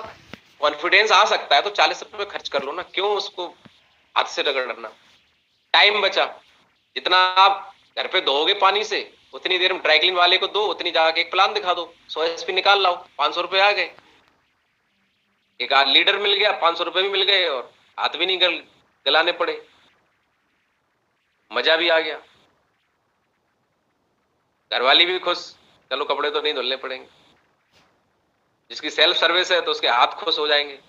कॉन्फिडेंस आ सकता है तो 40 रुपए खर्च कर लो ना, क्यों उसको हाथ से रगड़ना। टाइम बचा, जितना आप घर पे धोओगे पानी से उतनी देर में ड्राई क्लीन वाले को दो, उतनी जाके एक प्लान दिखा दो, 100 SP निकाल लाओ, 500 रुपए आ गए। एक आध लीडर मिल गया, 500 रुपए भी मिल गए और हाथ भी नहीं गलाने पड़े, मजा भी आ गया, घरवाली भी खुश, चलो कपड़े तो नहीं धुलने पड़ेंगे। जिसकी सेल्फ सर्विस है तो उसके हाथ खुश हो जाएंगे,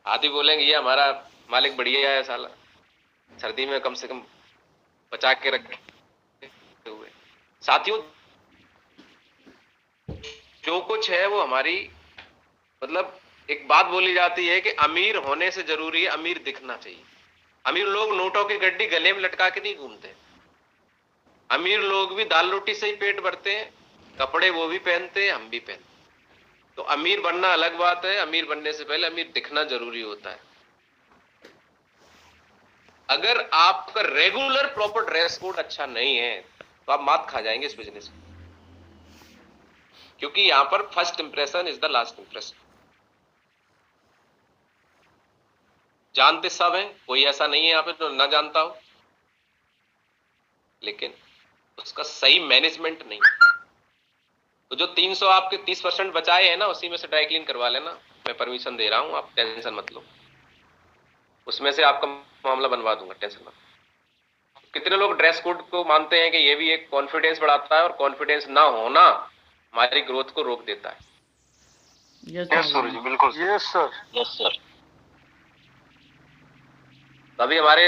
हाथ ही बोलेंगे ये हमारा मालिक बढ़िया है साला, सर्दी में कम से कम बचा के रखे हुए। साथियों, जो कुछ है वो हमारी, मतलब एक बात बोली जाती है कि अमीर होने से जरूरी है अमीर दिखना चाहिए। अमीर लोग नोटों की गड्डी गले में लटका के नहीं घूमते, अमीर लोग भी दाल रोटी से ही पेट भरते हैं, कपड़े वो भी पहनते हैं, हम भी पहनते हैं। तो अमीर बनना अलग बात है, अमीर बनने से पहले अमीर दिखना जरूरी होता है। अगर आपका रेगुलर प्रॉपर ड्रेस कोड अच्छा नहीं है तो आप मात खा जाएंगे इस बिजनेस में, क्योंकि यहां पर first impression is the last impression. जानते सब हैं, कोई ऐसा नहीं है यहाँ पे जो ना जानता हो, लेकिन उसका सही मैनेजमेंट नहीं। तो जो 300 आपके 30% बचाए हैं ना, उसी में से ड्राई क्लीन करवा लेना, मैं परमिशन दे रहा हूं, आप टेंशन मत लो, उसमें से आपका मामला बनवा दूंगा, टेंशन मत। कितने लोग ड्रेस कोड को मानते हैं कि ये भी एक कॉन्फिडेंस बढ़ाता है, और कॉन्फिडेंस ना होना हमारी ग्रोथ को रोक देता है। यस सर जी, बिल्कुल। Yes sir. Yes sir. अभी हमारे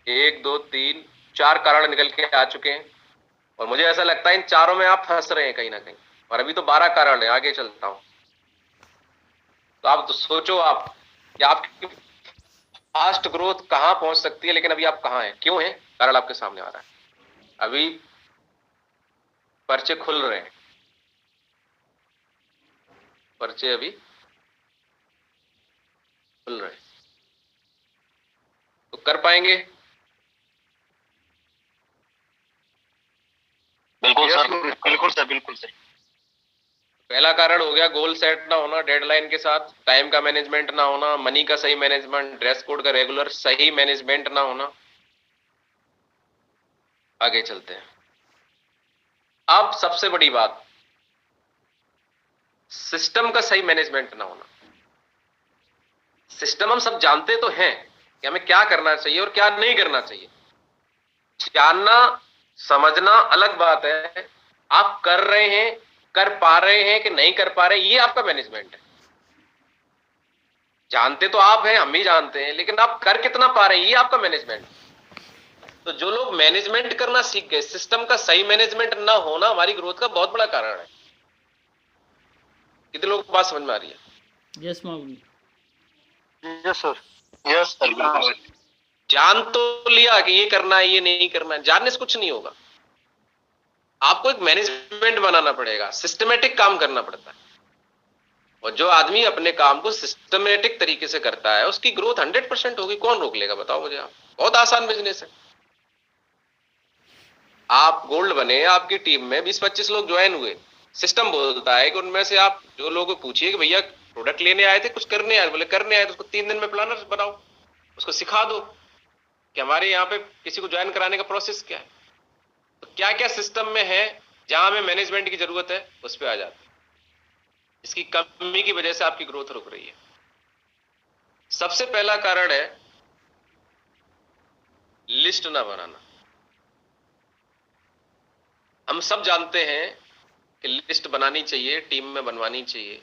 1 2 3 4 कारण निकल के आ चुके हैं, और मुझे ऐसा लगता है इन चारों में आप फंस रहे हैं कहीं ना कहीं, और अभी तो 12 कारण है, आगे चलता हूं। तो आप तो सोचो आप कि आपकी फास्ट ग्रोथ कहां पहुंच सकती है, लेकिन अभी आप कहां हैं, क्यों है? कारण आपके सामने आ रहा है, अभी पर्चे खुल रहे हैं, पर्चे अभी खुल रहे हैं, तो कर पाएंगे? बिल्कुल सर, बिल्कुल सर, बिल्कुल सर। पहला कारण हो गया गोल सेट ना होना, डेडलाइन के साथ टाइम का मैनेजमेंट ना होना, मनी का सही मैनेजमेंट, ड्रेस कोड का रेगुलर सही मैनेजमेंट ना होना। आगे चलते हैं। अब सबसे बड़ी बात, सिस्टम का सही मैनेजमेंट ना होना। सिस्टम हम सब जानते तो हैं कि हमें क्या करना चाहिए और क्या नहीं करना चाहिए, जानना समझना अलग बात है, आप कर रहे हैं, कर पा रहे हैं कि नहीं कर पा रहे, ये आपका मैनेजमेंट है। जानते तो आप हैं, हम भी जानते हैं, लेकिन आप कर कितना पा रहे हैं, ये आपका मैनेजमेंट। तो जो लोग मैनेजमेंट करना सीख गए, सिस्टम का सही मैनेजमेंट ना होना हमारी ग्रोथ का बहुत बड़ा कारण है। कितने लोगों को बात समझ में आ रही है? यस मागुरुजी। Yes sir. यस सर, बिल्कुल। जान तो लिया कि ये करना है, ये नहीं करना है, जानने से कुछ नहीं होगा। आपको एक मैनेजमेंट बनाना पड़ेगा, सिस्टमेटिक काम करना पड़ता है, और जो आदमी अपने काम को सिस्टमेटिक तरीके से करता है उसकी ग्रोथ 100% होगी। कौन रोक लेगा बताओ मुझे आप? बहुत आसान बिजनेस है। आप गोल्ड बने, आपकी टीम में 20-25 लोग ज्वाइन हुए, सिस्टम बोलता है कि उनमें से आप जो लोग पूछिए कि भैया प्रोडक्ट लेने आए थे, कुछ करने आए? बोले करने आए, तो उसको 3 दिन में प्लानर बनाओ, उसको सिखा दो कि हमारे यहाँ पे किसी को ज्वाइन कराने का प्रोसेस क्या है। तो क्या क्या सिस्टम में है जहां हमें मैनेजमेंट की जरूरत है, उस पर आ जाते हैं। इसकी कमी की वजह से आपकी ग्रोथ रुक रही है। सबसे पहला कारण है लिस्ट ना बनाना। हम सब जानते हैं कि लिस्ट बनानी चाहिए, टीम में बनवानी चाहिए,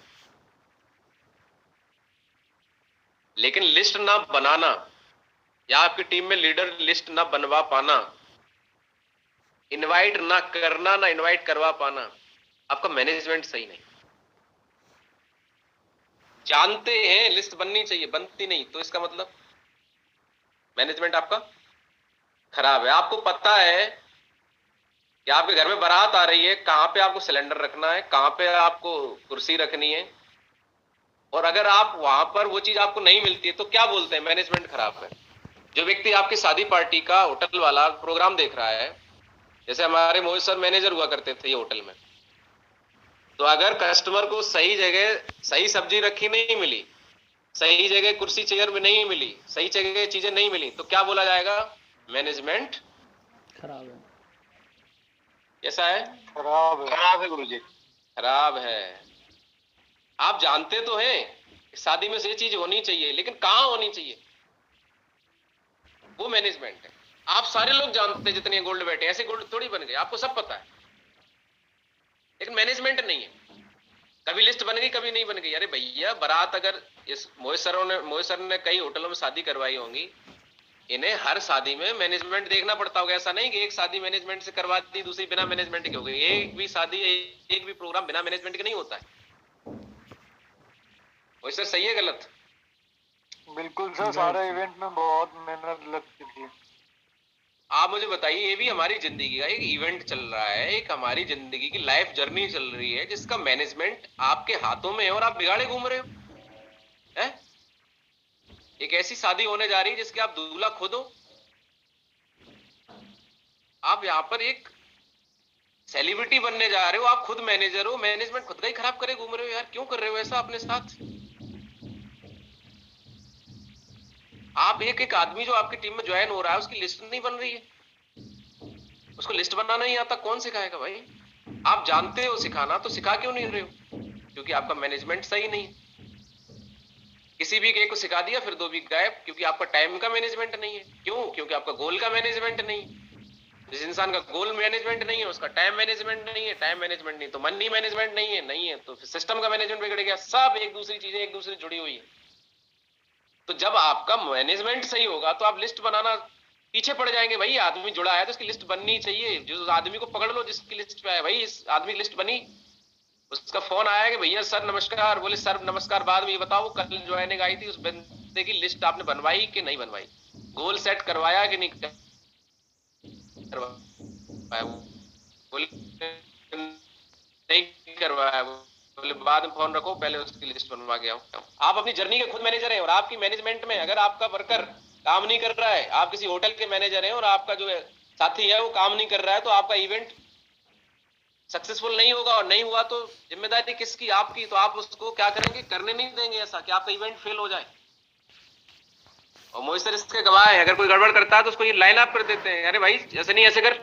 लेकिन लिस्ट ना बनाना या आपकी टीम में लीडर लिस्ट ना बनवा पाना, इनवाइट ना करना, ना इनवाइट करवा पाना, आपका मैनेजमेंट सही नहीं। जानते हैं लिस्ट बननी चाहिए, बनती नहीं, तो इसका मतलब मैनेजमेंट आपका खराब है। आपको पता है कि आपके घर में बारात आ रही है, कहां पे आपको सिलेंडर रखना है, कहां पे आपको कुर्सी रखनी है, और अगर आप वहां पर वो चीज आपको नहीं मिलती है तो क्या बोलते हैं? मैनेजमेंट खराब है। जो व्यक्ति आपकी शादी पार्टी का होटल वाला प्रोग्राम देख रहा है, जैसे हमारे मोहित सर मैनेजर हुआ करते थे ये होटल में, तो अगर कस्टमर को सही जगह सही सब्जी रखी नहीं मिली, सही जगह कुर्सी चेयर में नहीं मिली, सही जगह चीजें नहीं मिली, तो क्या बोला जाएगा? मैनेजमेंट खराब है। कैसा है? खराब है गुरुजी। खराब है। आप जानते तो हैं शादी में से ये चीज होनी चाहिए, लेकिन कहां होनी चाहिए? वो मैनेजमेंट है। आप सारे लोग जानते हैं जितने गोल्ड बैठे ऐसे गोल्ड थोड़ी बन गए, आपको सब पता है, लेकिन मैनेजमेंट नहीं है। कभी लिस्ट बन गई, कभी नहीं बन गई। अरे भैया, बारात अगर इस मोहित सर ने कई होटलों में शादी करवाई होंगी, इन्हें हर शादी में मैनेजमेंट देखना पड़ता होगा। ऐसा नहीं कि एक शादी मैनेजमेंट से करवा दी, दूसरी बिना मैनेजमेंट की हो गई। एक भी शादी, एक भी प्रोग्राम बिना मैनेजमेंट के नहीं होता है। मोहित सर सही है गलत? बिल्कुल सर, सारे इवेंट में बहुत मेहनत लगती थी। आप मुझे बताइए, ये भी हमारी जिंदगी का एक इवेंट चल रहा है, एक हमारी जिंदगी की लाइफ जर्नी चल रही है, जिसका मैनेजमेंट आपके हाथों में है और आप बिगाड़े घूम रहे हो। है? एक ऐसी शादी होने जा रही है जिसके आप दूल्हा खुद हो। आप यहां पर एक सेलिब्रिटी बनने जा रहे हो, आप खुद मैनेजर हो, मैनेजमेंट खुद का ही खराब करे घूम रहे हो। यार क्यों कर रहे हो ऐसा अपने साथ? आप एक आदमी जो आपकी टीम में ज्वाइन हो रहा है, उसकी लिस्ट नहीं बन रही है, उसको लिस्ट बनाना नहीं आता, कौन सिखाएगा भाई? आप जानते हो सिखाना, तो सिखा क्यों नहीं रहे हो? क्योंकि आपका मैनेजमेंट सही नहीं है। किसी भी एक को सिखा दिया, फिर 2 वीक गायब, क्योंकि आपका टाइम का मैनेजमेंट नहीं है। क्यों? क्योंकि आपका गोल का मैनेजमेंट नहीं है। जिस इंसान का गोल मैनेजमेंट नहीं है, उसका टाइम मैनेजमेंट नहीं है, टाइम मैनेजमेंट नहीं तो मनी मैनेजमेंट नहीं है तो फिर सिस्टम का मैनेजमेंट बिगड़ गया। सब एक दूसरी चीजें एक दूसरे जुड़ी हुई है। तो जब आपका मैनेजमेंट सही होगा तो आप लिस्ट बनाना पीछे पड़ जाएंगे। भाई आदमी जुड़ा है तो उसकी लिस्ट बननी चाहिए। जिस आदमी को पकड़ लो जिसकी लिस्ट पे आया, भाई इस आदमी की लिस्ट बनी, उसका फोन आया कि भैया सर नमस्कार, बोले सर नमस्कार बाद में, ये बताओ कल ज्वाइनिंग आई थी, उस बंदे की लिस्ट आपने बनवाई कि नहीं बनवाई? गोल सेट करवाया कि नहीं करवाया? बोले नहीं करवाया। बोले बाद में फोन रखो, पहले उसकी लिस्ट बनवा के आओ। आप अपनी जर्नी के खुद मैनेजर हैं, और आपकी मैनेजमेंट में अगर आपका वर्कर काम नहीं कर रहा है, आप किसी होटल के मैनेजर हैं और आपका जो साथी है वो काम नहीं कर रहा है, तो आपका इवेंट सक्सेसफुल नहीं होगा। और नहीं हुआ तो जिम्मेदारी किसकी? आपकी। तो आप उसको क्या करेंगे? करने नहीं देंगे ऐसा कि आपका इवेंट फेल हो जाए। और मोहित सर इसके गवाह है, अगर कोई गड़बड़ करता है तो उसको ये लाइन अप कर देते हैं, अरे भाई ऐसे नहीं ऐसे कर।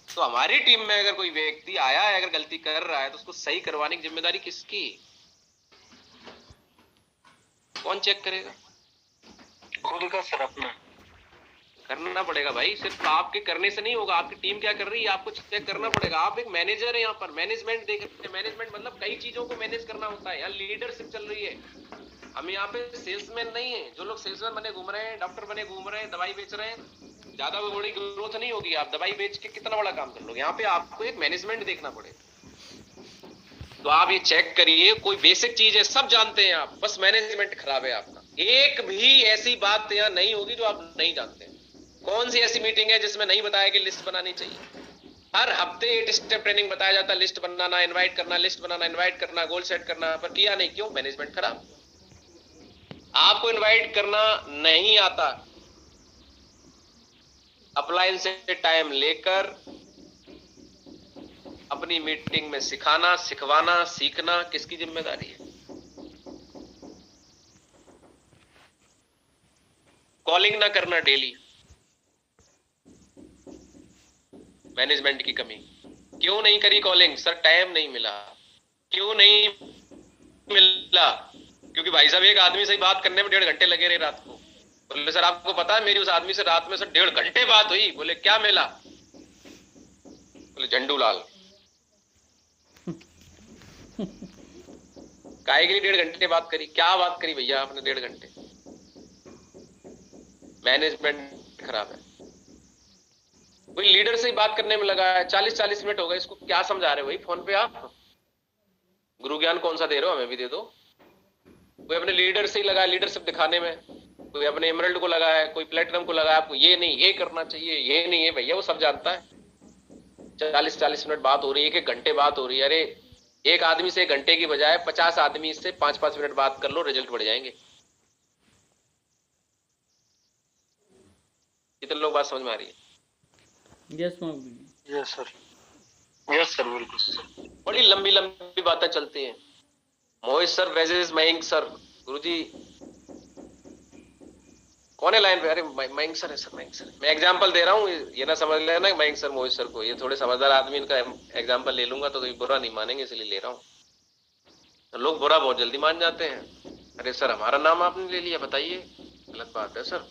तो हमारी टीम में अगर कोई व्यक्ति आया है, अगर गलती कर रहा है, तो उसको सही करवाने की जिम्मेदारी किसकी? कौन चेक करेगा? खुद का सर अपना करना पड़ेगा भाई। सिर्फ आपके करने से नहीं होगा, आपकी टीम क्या कर रही है आपको चेक करना पड़ेगा। आप एक मैनेजर है, यहाँ पर मैनेजमेंट देख रहे हैं। मैनेजमेंट मतलब कई चीजों को मैनेज करना होता है। यहाँ लीडरशिप चल रही है। हम यहाँ पे सेल्समैन नहीं है। जो लोग सेल्समैन बने घूम रहे हैं, डॉक्टर बने घूम रहे हैं, दवाई बेच रहे हैं, ज्यादा बड़ी ग्रोथ नहीं होगी। आप दवाई बेच के कितना बड़ा काम कर लोगे? यहाँ पे आपको एक मैनेजमेंट देखना पड़ेगा। तो आप ये चेक करिए, कोई बेसिक चीज है सब जानते हैं आप, बस मैनेजमेंट खराब है आपका। एक भी ऐसी बात यहाँ नहीं होगी जो आप नहीं जानते। कौन सी ऐसी मीटिंग है जिसमें नहीं बताया कि लिस्ट बनानी चाहिए? हर हफ्ते 8 स्टेप ट्रेनिंग बताया जाता है, लिस्ट बनाना, इनवाइट करना, लिस्ट बनाना, इनवाइट करना, गोल सेट करना, पर किया नहीं। क्यों? मैनेजमेंट खराब। आपको इनवाइट करना नहीं आता, अप्लायंस से टाइम लेकर अपनी मीटिंग में सिखाना, सिखवाना, सीखना किसकी जिम्मेदारी है? कॉलिंग ना करना डेली, मैनेजमेंट की कमी। क्यों नहीं करी कॉलिंग? सर टाइम नहीं मिला। क्यों नहीं मिला? क्योंकि भाई साहब एक आदमी से बात करने में 1.5 घंटे लगे रहे रात को। बोले सर आपको पता है मेरी उस आदमी से रात में सर 1.5 घंटे बात हुई। बोले क्या मिला? बोले झंडू लाल। काहे के लिए 1.5 घंटे बात करी? क्या बात करी भैया आपने 1.5 घंटे? मैनेजमेंट खराब है। कोई लीडर से ही बात करने में लगा है, 40-40 मिनट हो गए, इसको क्या समझा रहे हो भाई फोन पे? आप गुरु ज्ञान कौन सा दे रहे हो? हमें भी दे दो। कोई अपने लीडर से ही लगा है लीडरशिप दिखाने में, कोई अपने एमरल्ड को लगा है, कोई प्लेटिनम को लगा है, आपको ये नहीं ये करना चाहिए, ये नहीं है। भैया वो सब जानता है। 40-40 मिनट बात हो रही है, 1-1 घंटे बात हो रही है। अरे एक आदमी से 1 घंटे की बजाय 50 आदमी से 5-5 मिनट बात कर लो, रिजल्ट बढ़ जाएंगे। कितने लोग बात समझ में आ रही है? यस महागुरु जी। यस सर, यस सर, बिल्कुल सर। बड़ी लंबी लंबी बातें चलती हैं। मोहित सर वर्सेस मयंक सर। गुरुजी कौन है लाइन पे? अरे मयंक सर है सर, मयंक सर। मैं एग्जांपल दे रहा हूँ, ये ना समझ लेना मयंक सर मोहित सर को, ये थोड़े समझदार आदमी, इनका एग्जांपल ले लूंगा तो बुरा नहीं मानेंगे, इसलिए ले रहा हूँ। तो लोग बुरा बहुत जल्दी मान जाते हैं। अरे सर हमारा नाम आपने ले लिया, बताइए, गलत बात है सर।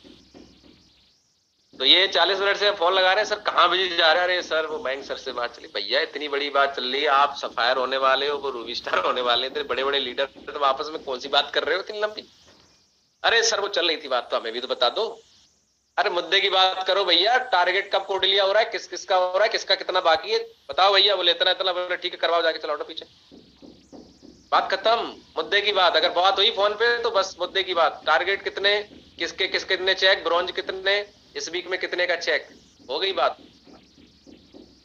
तो ये 40 मिनट से फोन लगा रहे हैं, सर कहाँ बिजी जा रहे हैं? अरे सर वो बैंक सर से बात चली। भैया इतनी बड़ी बात चल रही है, आप सफायर होने वाले हो, वो रूबी स्टार होने वाले हैं, इतने बड़े बड़े लीडर, तो आपस में कौन सी बात कर रहे हो इतनी लंबी? अरे सर वो चल रही थी बात, तो हमें भी तो बता दो। अरे मुद्दे की बात करो भैया, टारगेट कब कोड लिया हो रहा है, किस किसका हो रहा है, किसका कितना बाकी है, बताओ भैया। बोले इतना इतना, बोले ठीक है करवाओ, जाके चलाओ पीछे, बात खत्म। मुद्दे की बात अगर बात हुई फोन पे तो बस मुद्दे की बात। टारगेट कितने, किसके किसके कितने चेक, ब्रॉन्ज कितने, इस वीक में कितने का चेक, हो गई बात।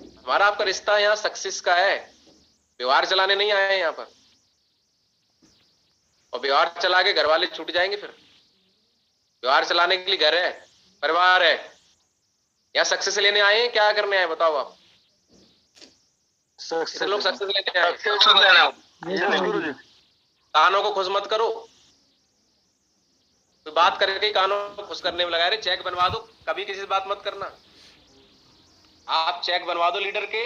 हमारा आपका रिश्ता यहाँ सक्सेस का है, व्यवहार चलाने नहीं आए हैं यहाँ पर। और व्यवहार चला के घर वाले छूट जाएंगे फिर। व्यवहार चलाने के लिए घर है, परिवार है, यहाँ सक्सेस लेने आए हैं, क्या करने आए बताओ आप? इतने लोग सक्सेस लेने आए। गुरु जी, कानों को खुश मत करो, तो बात करके कानों को खुश करने में लगा रहे। चेक बनवा दो, कभी किसी से बात मत करना। आप चेक बनवा दो लीडर के,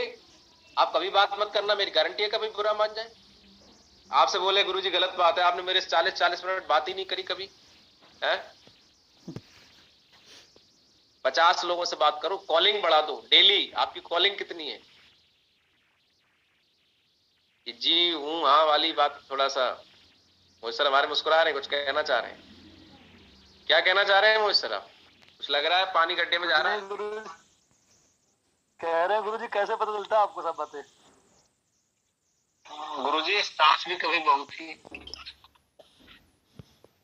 आप कभी बात मत करना, मेरी गारंटी है कभी बुरा मान जाए। आपसे बोले गुरुजी गलत बात है, आपने मेरे से 40 मिनट बात ही नहीं करी कभी है। 50 लोगों से बात करो, कॉलिंग बढ़ा दो डेली। आपकी कॉलिंग कितनी है? जी हूं हाँ वाली बात थोड़ा सा। मोहित सर हमारे मुस्कुरा रहे हैं, कुछ कहना चाह रहे हैं? क्या कहना चाह रहे हैं मोहित सर आप? कुछ लग रहा है पानी गड्ढे में जा रहा है। गुरु कह रहे हैं गुरु जी, कैसे पता चलता है आपको सब बातें? गुरु जी सांस भी कभी बहुत थी।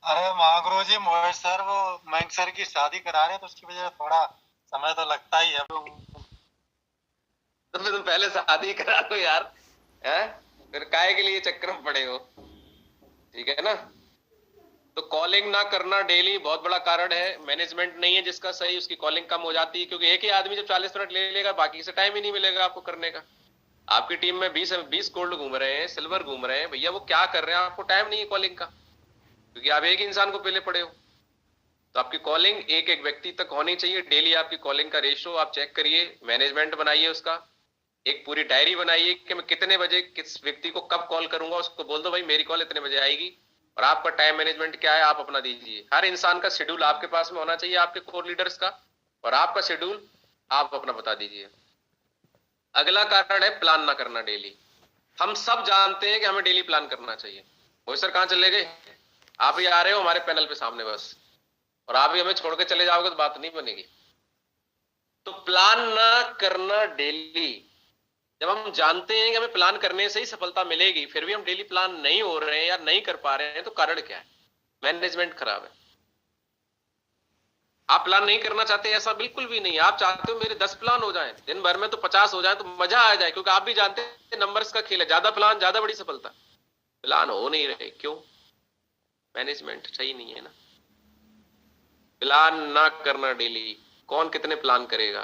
अरे महागुरु जी, मोहित सर वो मयंक सर की शादी करा रहे हैं, तो उसकी वजह से थोड़ा समय तो लगता ही है। तो फिर तुम पहले शादी करा दो यार, हैं? फिर काहे के लिए चक्कर में पड़े हो? ठीक है ना। तो कॉलिंग ना करना डेली बहुत बड़ा कारण है। मैनेजमेंट नहीं है जिसका सही, उसकी कॉलिंग कम हो जाती है, क्योंकि एक ही आदमी जब 40 मिनट ले लेगा, बाकी से टाइम ही नहीं मिलेगा आपको करने का। आपकी टीम में 20 गोल्ड घूम रहे हैं, सिल्वर घूम रहे हैं, भैया वो क्या कर रहे हैं, आपको टाइम नहीं है कॉलिंग का, क्योंकि आप एक ही इंसान को पहले पड़े हो। तो आपकी कॉलिंग एक एक व्यक्ति तक होनी चाहिए। डेली आपकी कॉलिंग का रेशो आप चेक करिए, मैनेजमेंट बनाइए उसका, एक पूरी डायरी बनाइए कि मैं कितने बजे किस व्यक्ति को कब कॉल करूंगा। उसको बोल दो भाई मेरी कॉल इतने बजे आएगी, और आपका टाइम मैनेजमेंट क्या है आप अपना दीजिए। हर इंसान का शेड्यूल आपके पास में होना चाहिए, आपके कोर लीडर्स का, और आपका शेड्यूल आप अपना बता दीजिए। अगला कारण है प्लान ना करना डेली। हम सब जानते हैं कि हमें डेली प्लान करना चाहिए। वो सर कहाँ चले गए? आप ही आ रहे हो हमारे पैनल पे सामने बस, और आप ही हमें छोड़ के चले जाओगे तो बात नहीं बनेगी। तो प्लान ना करना डेली, जब हम जानते हैं कि हमें प्लान करने से ही सफलता मिलेगी, फिर भी हम डेली प्लान नहीं हो रहे हैं या नहीं कर पा रहे हैं, तो कारण क्या है? मैनेजमेंट खराब है। आप प्लान नहीं करना चाहते, ऐसा बिल्कुल भी नहीं। आप चाहते हो मेरे 10 प्लान हो जाएं दिन भर में, तो 50 हो जाए तो मजा आ जाए, क्योंकि आप भी जानते हैं नंबर्स का खेल है, ज्यादा प्लान ज्यादा बड़ी सफलता। प्लान हो नहीं रहे, क्यों? मैनेजमेंट सही नहीं है ना। प्लान ना करना डेली, कौन कितने प्लान करेगा,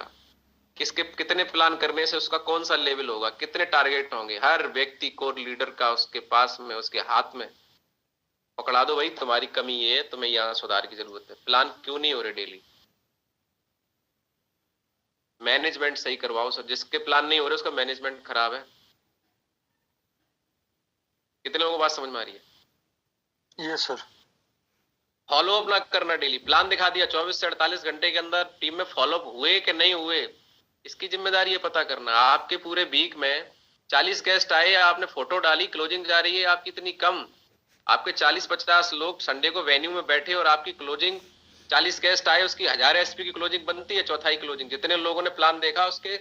किसके कितने प्लान करने से उसका कौन सा लेवल होगा, कितने टारगेट होंगे, हर व्यक्ति को लीडर का उसके पास में, उसके हाथ में पकड़ा दो भाई तुम्हारी कमी ये है, तुम्हें यहां सुधार की जरूरत है। प्लान क्यों नहीं हो रहे डेली? मैनेजमेंट सही करवाओ सर। जिसके प्लान नहीं हो रहे उसका मैनेजमेंट खराब है। कितने लोगों को बात समझ में आ रही है? Yes sir. फॉलो अप ना करना डेली। प्लान दिखा दिया, 24 से 48 घंटे के अंदर टीम में फॉलो अप हुए कि नहीं हुए, इसकी जिम्मेदारी है पता करना। आपके पूरे वीक में 40 गेस्ट आए, आपने फोटो डाली, क्लोजिंग जा रही है आपकी इतनी कम। आपके 40-50 लोग संडे को वेन्यू में बैठे और आपकी क्लोजिंग 40 गेस्ट आए, उसकी 1000 एसपी की क्लोजिंग बनती है, चौथाई क्लोजिंग। जितने लोगों ने प्लान देखा उसके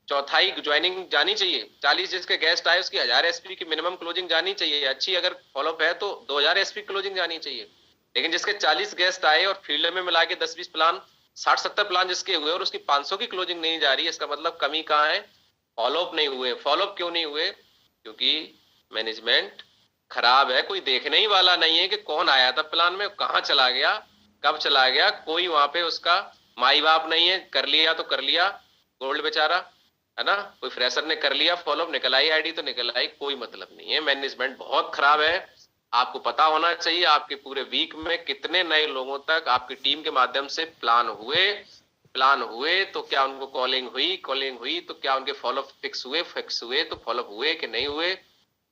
चौथाई ज्वाइनिंग जानी चाहिए। 40 जिसके गेस्ट आए उसकी 1000 एसपी की मिनिमम क्लोजिंग जानी चाहिए। अच्छी अगर फॉलोअप है तो 2000 एसपी क्लोजिंग जानी चाहिए। लेकिन जिसके 40 गेस्ट आए और फील्ड में मिला के 10-20 प्लान, 60-70 प्लान जिसके हुए और उसकी 500 की क्लोजिंग नहीं जा रही है, इसका मतलब कमी कहाँ है? फॉलोअप नहीं हुए। फॉलोअप क्यों नहीं हुए? क्योंकि मैनेजमेंट खराब है। कोई देखने ही वाला नहीं है कि कौन आया था प्लान में, कहाँ चला गया, कब चला गया। कोई वहां पे उसका माई बाप नहीं है, कर लिया तो कर लिया, गोल्ड बेचारा, है ना, कोई फ्रेशर ने कर लिया फॉलोअप, निकल आई आईडी तो निकल आई, कोई मतलब नहीं है। मैनेजमेंट बहुत खराब है। आपको पता होना चाहिए आपके पूरे वीक में कितने नए लोगों तक आपकी टीम के माध्यम से प्लान हुए तो क्या उनको कॉलिंग हुई तो क्या उनके फॉलोअप फिक्स हुए तो फॉलोअप हुए कि नहीं हुए।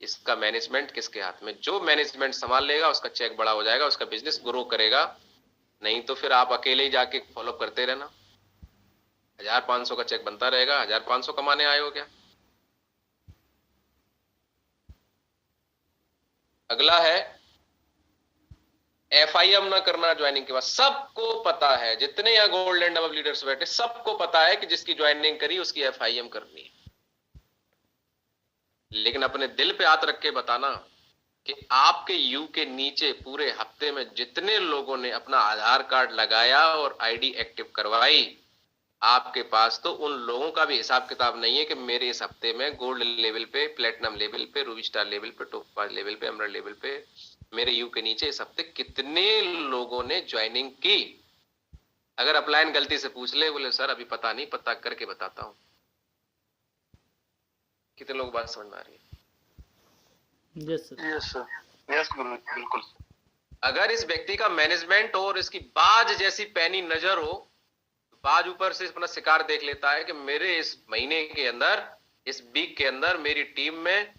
इसका मैनेजमेंट किसके हाथ में? जो मैनेजमेंट संभाल लेगा उसका चेक बड़ा हो जाएगा, उसका बिजनेस ग्रो करेगा। नहीं तो फिर आप अकेले ही जाके फॉलोअप करते रहना, 1500 का चेक बनता रहेगा। 1500 कमाने आए हो क्या? अगला है FIM ना करना ज्वाइनिंग के बाद। सबको पता है, जितने यहाँ गोल्ड एंड अबव लीडर्स बैठे सबको पता है कि जिसकी ज्वाइनिंग करी उसकी FIM करनी है। लेकिन अपने दिल पे हाथ रख के बताना कि आपके यू के नीचे पूरे हफ्ते में जितने लोगों ने अपना आधार कार्ड लगाया और आईडी एक्टिव करवाई, आपके पास तो उन लोगों का भी हिसाब किताब नहीं है कि मेरे इस हफ्ते में गोल्ड लेवल पे, प्लेटिनम लेवल पे, रूबी स्टार लेवल पे, टोपाज लेवल पे, एमराल्ड लेवल पे मेरे यू के नीचे इस हफ्ते कितने लोगों ने ज्वाइनिंग की। अगर अपलाइन गलती से पूछ ले, बोले सर अभी पता नहीं, पता करके बताता हूं। कितने लोग बात समझ में आ रही है? Yes sir. Yes sir, yes गुरु जी, बिल्कुल। अगर इस व्यक्ति का मैनेजमेंट और इसकी बाज जैसी पैनी नजर हो, बाज ऊपर से अपना शिकार देख लेता है कि मेरे इस महीने के अंदर, इस वीक के अंदर मेरी टीम में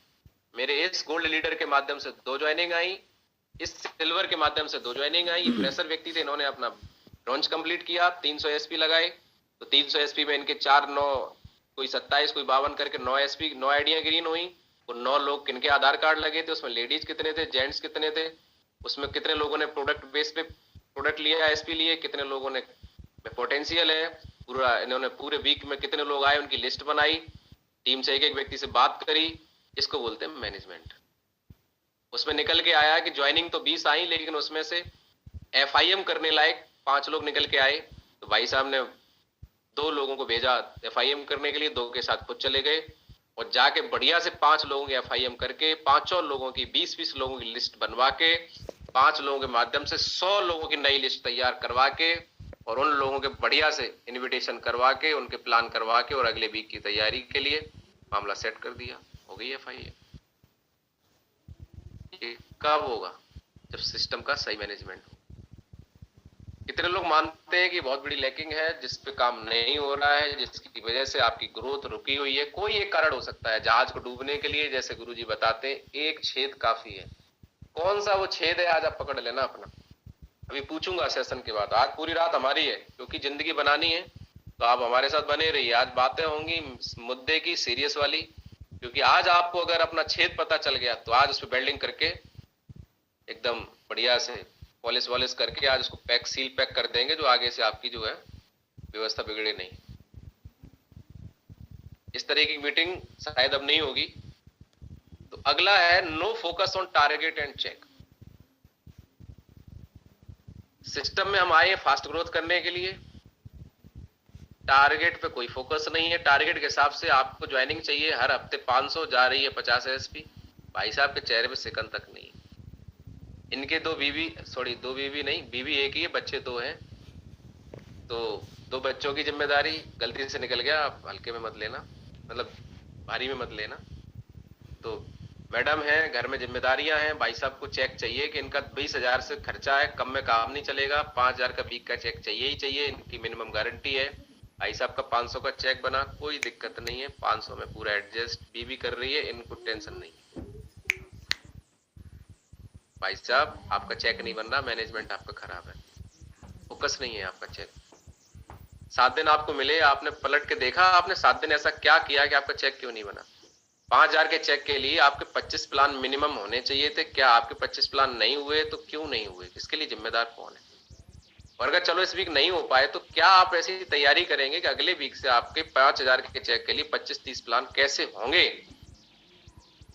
मेरे इस गोल्ड लीडर के माध्यम से 2 ज्वाइनिंग आई, इस सिल्वर के माध्यम से 2 ज्वाइनिंग आई। ये फ्रेशर व्यक्ति थे, इन्होंने अपना ब्रॉन्ज कंप्लीट किया, 300 एसपी लगाए, तो 300 एसपी में इनके 4 9 कोई 27 कोई 52 करके 9 एसपी 9 आईडियां ग्रीन हुई। वो 9 लोग किनके आधार कार्ड लगे थे, उसमें लेडीज कितने थे, जेंट्स कितने थे, उसमें कितने लोगों ने प्रोडक्ट बेस पे प्रोडक्ट लिया, एसपी लिए, कितने लोगों ने पोटेंशियल है पूरा। इन्होंने पूरे वीक में कितने लोग आए उनकी लिस्ट बनाई, टीम से एक एक व्यक्ति से बात करी। इसको बोलते हैं मैनेजमेंट। उसमें निकल के आया कि ज्वाइनिंग तो 20 आई, लेकिन उसमें से FIM करने लायक 5 लोग निकल के आए। तो भाई साहब ने 2 लोगों को भेजा FIM करने के लिए, 2 के साथ खुद चले गए और जाके बढ़िया से 5 लोगों के FIM करके 5 लोगों की 20-20 लोगों की लिस्ट बनवा के 5 लोगों के माध्यम से 100 लोगों की नई लिस्ट तैयार करवा के और उन लोगों के बढ़िया से इनविटेशन करवा के, उनके प्लान करवा के और अगले वीक की तैयारी के लिए मामला सेट कर दिया। हो गई FIM। ये कब होगा? जब सिस्टम का सही मैनेजमेंट हो। कितने लोग मानते हैं कि बहुत बड़ी लैकिंग है, जिस पे काम नहीं हो रहा है, जिसकी वजह से आपकी ग्रोथ रुकी हुई है। कोई एक कारण हो सकता है। जहाज को डूबने के लिए, जैसे गुरुजी बताते हैं, एक छेद काफी है। कौन सा वो छेद है आज आप पकड़ लेना अपना। अभी पूछूंगा सेशन के बाद। आज पूरी रात हमारी है, क्योंकि जिंदगी बनानी है, तो आप हमारे साथ बने रहिए। आज बातें होंगी मुद्दे की, सीरियस वाली, क्योंकि आज आपको अगर अपना छेद पता चल गया तो आज उस पर वेल्डिंग करके एकदम बढ़िया से पॉलिश वॉलिश करके आज उसको पैक, सील पैक कर देंगे, जो आगे से आपकी जो है व्यवस्था बिगड़े नहीं। इस तरह की मीटिंग शायद अब नहीं होगी। तो अगला है no focus on target and check. System में हम आए फास्ट ग्रोथ करने के लिए, टारगेट पे कोई फोकस नहीं है। टारगेट के हिसाब से आपको ज्वाइनिंग चाहिए, हर हफ्ते 500 जा रही है 50 एसपी। भाई साहब के चेहरे पे सिकन तक नहीं। इनके 2 बीवी नहीं, बीवी एक ही है, बच्चे 2 हैं। तो 2 बच्चों की जिम्मेदारी गलती से निकल गया, आप हल्के में मत लेना, मतलब भारी में मत लेना। तो मैडम है, घर में जिम्मेदारियां हैं। भाई साहब को चेक चाहिए कि इनका 20,000 से खर्चा है, कम में काम नहीं चलेगा, 5,000 का वीक का चेक चाहिए ही चाहिए। इनकी मिनिमम गारंटी है। भाई साहब का 500 का चेक बना, कोई दिक्कत नहीं है, 500 में पूरा एडजस्ट बीवी कर रही है, इनको टेंशन नहीं है। भाई साहब आपका चेक नहीं बन रहा, मैनेजमेंट आपका खराब है, फोकस नहीं है आपका चेक। 7 दिन आपको मिले, आपने पलट के देखा आपने 7 दिन ऐसा क्या किया कि आपका चेक क्यों नहीं बना। 5,000 के चेक के लिए आपके 25 प्लान मिनिमम होने चाहिए थे। क्या आपके 25 प्लान नहीं हुए? तो क्यों नहीं हुए? इसके लिए जिम्मेदार कौन है? और अगर चलो इस वीक नहीं हो पाए तो क्या आप ऐसी तैयारी करेंगे कि अगले वीक से आपके 5,000 के चेक के लिए 25-30 प्लान कैसे होंगे?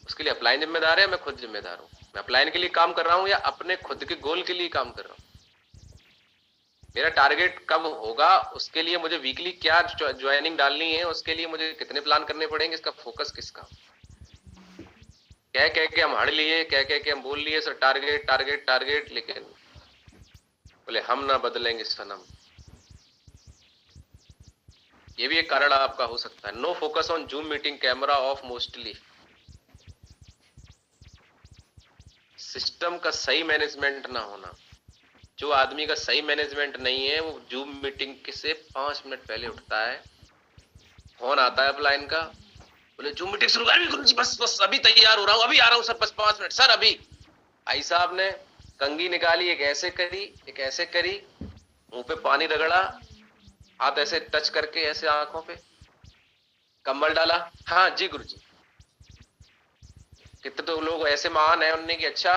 उसके लिए अपलाइन जिम्मेदार है, मैं खुद जिम्मेदार हूं। मैं अपलाइन के लिए काम कर रहा हूं या अपने खुद के गोल के लिए काम कर रहा हूं? मेरा टारगेट कब होगा, उसके लिए मुझे वीकली क्या ज्वाइनिंग डालनी है, उसके लिए मुझे कितने प्लान करने पड़ेंगे, इसका फोकस किसका? कह के हम हड़ लिए, कह के हम बोल लिए सर टारगेट टारगेट टारगेट, लेकिन बोले हम ना बदलेंगे सनम। ये भी एक कारण आपका हो सकता है। No focus on zoom meeting, camera off mostly. System का सही मैनेजमेंट ना होना। जो आदमी का सही मैनेजमेंट नहीं है वो जूम मीटिंग से 5 मिनट पहले उठता है, फोन आता है अपलाइन का, बोले जूम मीटिंग शुरू कर, गुरु जी बस बस अभी तैयार हो रहा हूँ, अभी आ रहा हूँ सर, बस 5 मिनट सर अभी। भाई साहब ने कंघी निकाली, एक ऐसे करी एक ऐसे करी, मुंह पे पानी रगड़ा, हाथ ऐसे टच करके ऐसे आंखों पे, कंबल डाला, हाँ जी गुरु जी। कितने तो लोग ऐसे महान है उनने कि अच्छा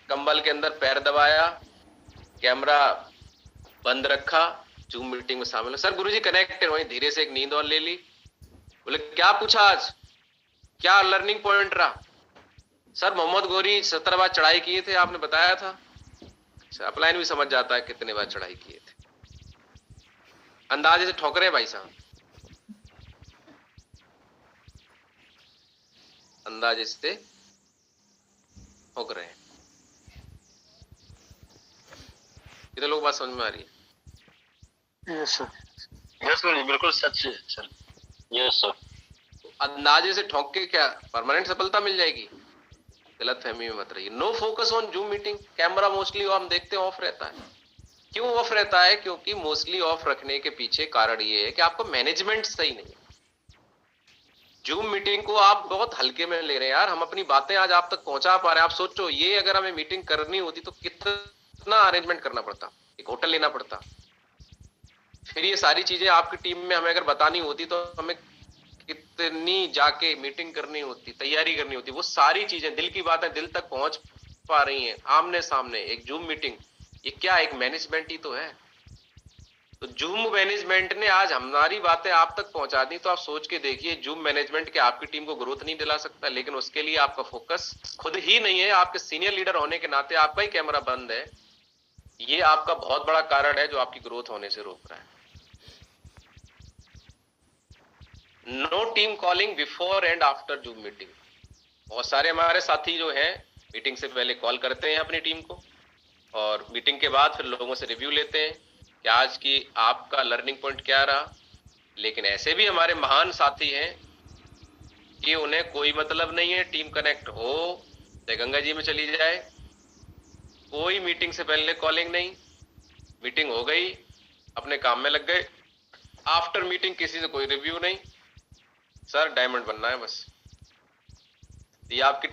कंबल के अंदर पैर दबाया, कैमरा बंद रखा, जूम मीटिंग में शामिल हो। सर गुरु जी कनेक्टेड, वहीं धीरे से एक नींद और ले ली। बोले क्या पूछा आज, क्या लर्निंग पॉइंट रहा? सर मोहम्मद गोरी 17 बार चढ़ाई किए थे, आपने बताया था। अपलाइन भी समझ जाता है कितने बार चढ़ाई किए थे, अंदाजे से ठोक रहे भाई साहब, अंदाजे से ठोक रहे हैं। कितने लोग बात समझ में आ रही है? Yes sir. यस सर, बिल्कुल सच है सर। Yes sir. अंदाजे से ठोक के क्या परमानेंट सफलता मिल जाएगी? गलत फहमी में मत रहिए। No focus on zoom meeting, camera mostly हम देखते हैं ऑफ रहता है। क्यों ऑफ रहता है? क्योंकि मोस्टली ऑफ रखने के पीछे कारण ये है कि आपको मैनेजमेंट सही नहीं है। जूम मीटिंग को आप बहुत हल्के में ले रहे हैं यार। हम अपनी बातें आज आप तक पहुंचा पा रहे हैं। आप सोचो ये अगर हमें मीटिंग करनी होती तो कितना अरेंजमेंट करना पड़ता, एक होटल लेना पड़ता, फिर ये सारी चीजें आपकी टीम में हमें अगर बतानी होती तो हमें कितनी जाके मीटिंग करनी होती, तैयारी करनी होती। वो सारी चीजें, दिल की बातें दिल तक पहुंच पा रही हैं आमने सामने। एक जूम मीटिंग ये क्या, एक मैनेजमेंट ही तो है। तो जूम मैनेजमेंट ने आज हमारी बातें आप तक पहुंचा दी, तो आप सोच के देखिए जूम मैनेजमेंट के आपकी टीम को ग्रोथ नहीं दिला सकता, लेकिन उसके लिए आपका फोकस खुद ही नहीं है। आपके सीनियर लीडर होने के नाते आपका ही कैमरा बंद है, ये आपका बहुत बड़ा कारण है जो आपकी ग्रोथ होने से रोक रहा है। No team calling before and after Zoom meeting. बहुत सारे हमारे साथी जो हैं मीटिंग से पहले कॉल करते हैं अपनी टीम को, और मीटिंग के बाद फिर लोगों से रिव्यू लेते हैं कि आज की आपका लर्निंग पॉइंट क्या रहा। लेकिन ऐसे भी हमारे महान साथी हैं कि उन्हें कोई मतलब नहीं है, टीम कनेक्ट हो चाहे गंगा जी में चली जाए, कोई मीटिंग से पहले कॉलिंग नहीं, मीटिंग हो गई अपने काम में लग गए, आफ्टर मीटिंग किसी से कोई रिव्यू नहीं, सर डायमंड बनना है बस। ये आपकी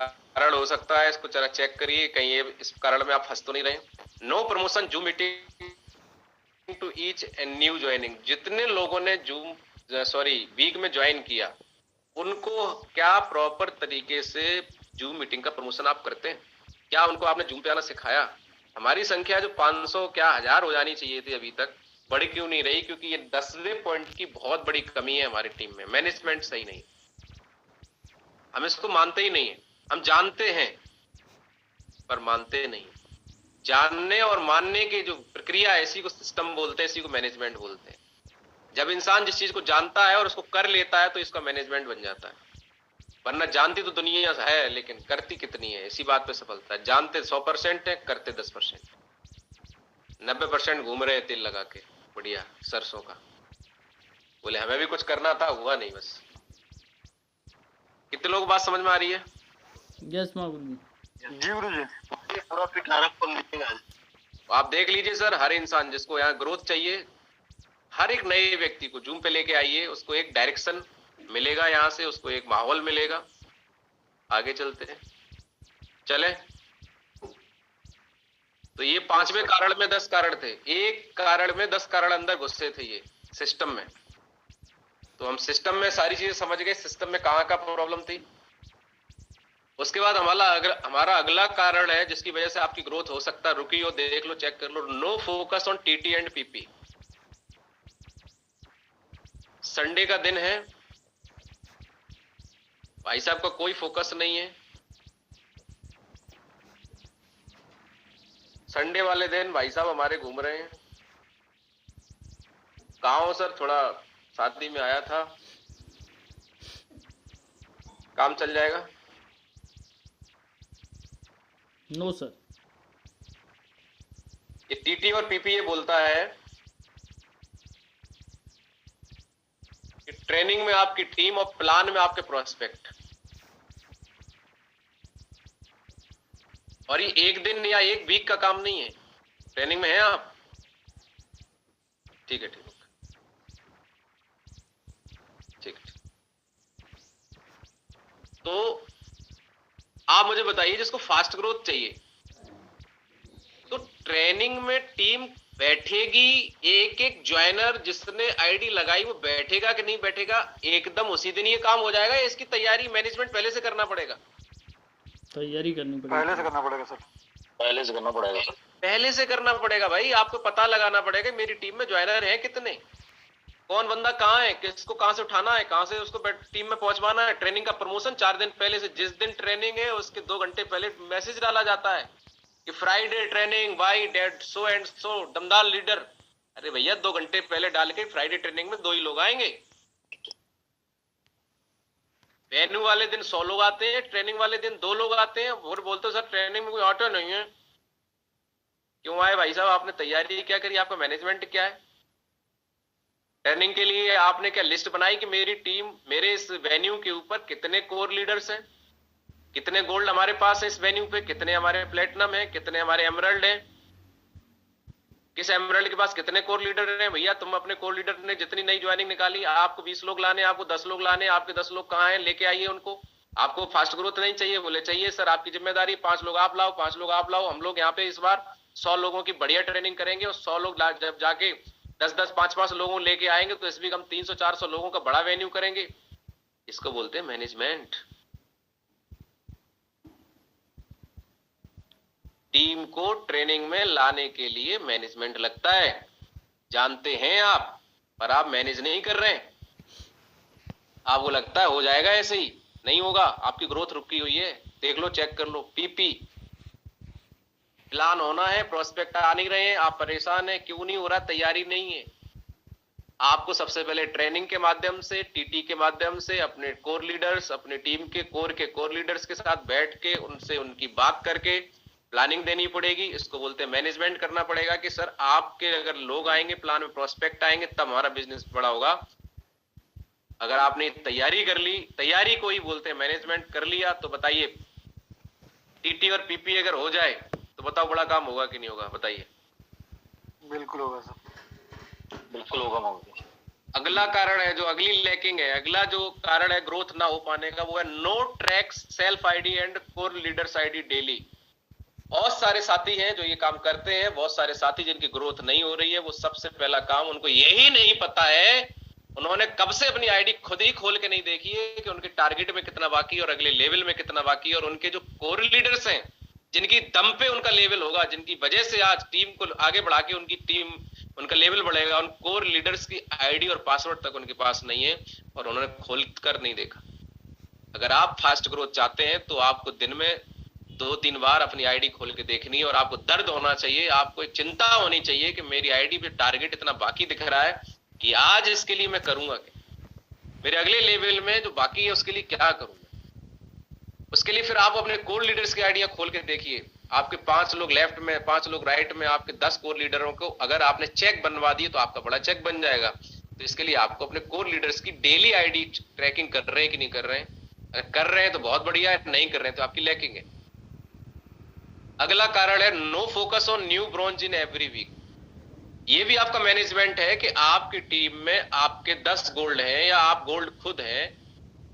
कारण हो सकता है, इसको जरा चेक करिए कहीं ये इस कारण में आप फंस तो नहीं रहे। No promotion Zoom meeting to each and new joining. जितने लोगों ने वीक में ज्वाइन किया उनको क्या प्रॉपर तरीके से जूम मीटिंग का प्रमोशन आप करते हैं? क्या उनको आपने जूम पे आना सिखाया? हमारी संख्या जो 500 क्या 1000 हो जानी चाहिए थी अभी तक बढ़ क्यों नहीं रही? क्योंकि ये 10वें पॉइंट की बहुत बड़ी कमी है हमारी टीम में, मैनेजमेंट सही नहीं। हम इसको मानते ही नहीं है, हम जानते हैं पर मानते नहीं। जानने और मानने की जो प्रक्रिया है इसी को सिस्टम बोलते हैं, इसी को मैनेजमेंट बोलते हैं। जब इंसान जिस चीज को जानता है और उसको कर लेता है तो इसका मैनेजमेंट बन जाता है। वरना जानती तो दुनिया है लेकिन करती कितनी है, इसी बात पे सफलता है। जानते 100% है, करते 10%। 90% घूम रहे तेल लगा के बढ़िया सरसों का, बोले हमें भी कुछ करना था, हुआ नहीं बस। कितने लोग बात समझ में आ रही है? यस गुरु जी। जी गुरु जी। पूरा पिटारकपन दिखेगा। आप देख लीजिए सर, हर इंसान जिसको यहाँ ग्रोथ चाहिए, हर एक नए व्यक्ति को जूम पे लेके आइए, उसको एक डायरेक्शन मिलेगा, यहाँ से उसको एक माहौल मिलेगा। आगे चलते हैं, चले। तो ये 5वें कारण में 10 कारण थे, एक कारण में 10 कारण अंदर घुसे थे ये सिस्टम में। तो हम सिस्टम में सारी चीजें समझ गए, सिस्टम में कहाँ का प्रॉब्लम थी। उसके बाद हमारा अगला कारण है जिसकी वजह से आपकी ग्रोथ हो सकता है, रुकियो देख लो चेक कर लो। No focus on TT and PP. Sunday का दिन है, भाई साहब का कोई फोकस नहीं है। संडे वाले दिन भाई साहब हमारे घूम रहे हैं। कहाँ हो सर? थोड़ा शादी में आया था, काम चल जाएगा? No sir. ये टीटी और पीपी ये बोलता है ट्रेनिंग में आपकी टीम और प्लान में आपके प्रोस्पेक्ट। और ये एक दिन या एक वीक का काम नहीं है। ट्रेनिंग में है आप? ठीक है, ठीक ठीक है। तो आप मुझे बताइए, जिसको फास्ट ग्रोथ चाहिए, तो ट्रेनिंग में टीम बैठेगी, एक एक ज्वाइनर जिसने आईडी लगाई वो बैठेगा कि नहीं बैठेगा एकदम उसी दिन ये काम हो जाएगा, या इसकी तैयारी मैनेजमेंट पहले से करना पड़ेगा? तैयारी करनी पड़ेगी, पहले से करना पड़ेगा सर। पहले से करना पड़ेगा सर। पहले से करना पड़ेगा भाई। आपको पता लगाना पड़ेगा मेरी टीम में ज्वाइनर है कितने, कौन बंदा कहाँ है, किसको कहाँ से उठाना है, कहाँ से उसको टीम में पहुंचवाना है। ट्रेनिंग का प्रमोशन 4 दिन पहले से, जिस दिन ट्रेनिंग है उसके 2 घंटे पहले मैसेज डाला जाता है कि Friday training by date so and so दमदार लीडर। अरे भैया 2 घंटे पहले डाल के फ्राइडे ट्रेनिंग में 2 ही लोग आएंगे। वेन्यू वाले दिन 100 लोग आते हैं, ट्रेनिंग वाले दिन 2 लोग आते हैं। और बोलते हो सर ट्रेनिंग में कोई ऑटो नहीं है। क्यों आए भाई साहब? आपने तैयारी क्या करी? आपका मैनेजमेंट क्या है? ट्रेनिंग के लिए आपने क्या लिस्ट बनाई कि मेरी टीम, मेरे इस वेन्यू के ऊपर कितने कोर लीडर्स हैं, कितने गोल्ड हमारे पास है इस वेन्यू पे, कितने हमारे प्लेटिनम है, कितने हमारे एमरल्ड हैं, किस एमरल्ड के पास कितने कोर लीडर हैं? भैया तुम अपने कोर लीडर ने जितनी नई ज्वाइनिंग निकाली, आपको 20 लोग लाने, आपको 10 लोग लाने, आपके 10 लोग कहाँ हैं? लेके आइए उनको। आपको फास्ट ग्रोथ नहीं चाहिए? बोले चाहिए सर, आपकी जिम्मेदारी 5 लोग आप लाओ, 5 लोग आप लाओ। हम लोग यहाँ पे इस बार 100 लोगों की बढ़िया ट्रेनिंग करेंगे, और 100 लोग जब जाके 10-10, 5-5 लोगों लेके आएंगे तो इस वीक हम 300-400 लोगों का बड़ा वेन्यू करेंगे। इसको बोलते हैं मैनेजमेंट। टीम को ट्रेनिंग में लाने के लिए मैनेजमेंट लगता है, जानते हैं आप, पर आप मैनेज नहीं कर रहे हैं। आपको लगता है हो जाएगा ऐसे ही, नहीं होगा। आपकी ग्रोथ रुकी हुई है, देख लो, चेक कर लो। पीपी प्लान होना है, प्रोस्पेक्ट आ नहीं रहे हैं, आप परेशान हैं। क्यों नहीं हो रहा? तैयारी नहीं है। आपको सबसे पहले ट्रेनिंग के माध्यम से, टीटी के माध्यम से अपने कोर लीडर्स, अपने टीम के कोर लीडर्स के साथ बैठ के उनसे उनकी बात करके प्लानिंग देनी पड़ेगी। इसको बोलते हैं मैनेजमेंट करना पड़ेगा कि सर आपके अगर लोग आएंगे प्लान में, प्रोस्पेक्ट आएंगे, तब हमारा बिजनेस बड़ा होगा। अगर आपने तैयारी कर ली, तैयारी को ही बोलते हैं मैनेजमेंट, कर लिया, तो बताइए टीटी और पीपी अगर हो जाए तो बताओ बड़ा काम होगा कि नहीं होगा? बताइए। बिल्कुल होगा सर, बिल्कुल होगा महोदय। अगला कारण है, जो अगली लैकिंग है, अगला जो कारण है ग्रोथ ना हो पाने का, वो है no tracks self ID and core leaders ID daily. बहुत सारे साथी हैं जो ये काम करते हैं, बहुत सारे साथी जिनकी ग्रोथ नहीं हो रही है। वो सबसे पहला काम, उनको यही नहीं पता है, उन्होंने कब से अपनी आईडी खुद ही खोल के नहीं देखी है कि उनके टारगेट में कितना बाकी है और अगले लेवल में कितना बाकी है। और उनके जो कोर लीडर्स हैं, जिनकी दम पे उनका लेवल होगा, जिनकी वजह से आज टीम को आगे बढ़ा के उनकी टीम, उनका लेवल बढ़ेगा, उन कोर लीडर्स की आईडी और पासवर्ड तक उनके पास नहीं है और उन्होंने खोल कर नहीं देखा। अगर आप फास्ट ग्रोथ चाहते हैं तो आपको दिन में 2-3 बार अपनी आईडी खोल के देखनी है, और आपको दर्द होना चाहिए, आपको एक चिंता होनी चाहिए कि मेरी आईडी पे टारगेट इतना बाकी दिख रहा है कि आज इसके लिए मैं करूंगा क्या, मेरे अगले लेवल में जो बाकी है उसके लिए क्या करूंगा। उसके लिए फिर आप अपने कोर लीडर्स की आइडिया खोल के देखिए। आपके 5 लोग लेफ्ट में, 5 लोग राइट में, आपके 10 कोर लीडरों को अगर आपने चेक बनवा दी तो आपका बड़ा चेक बन जाएगा। तो इसके लिए आपको अपने कोर लीडर्स की डेली आईडी ट्रैकिंग कर रहे हैं कि नहीं कर रहे हैं। अगर कर रहे हैं तो बहुत बढ़िया है, नहीं कर रहे हैं तो आपकी लैकिंग है। अगला कारण है no focus on new bronze in every week. ये भी आपका मैनेजमेंट है कि आपकी टीम में आपके 10 गोल्ड हैं या आप गोल्ड खुद हैं,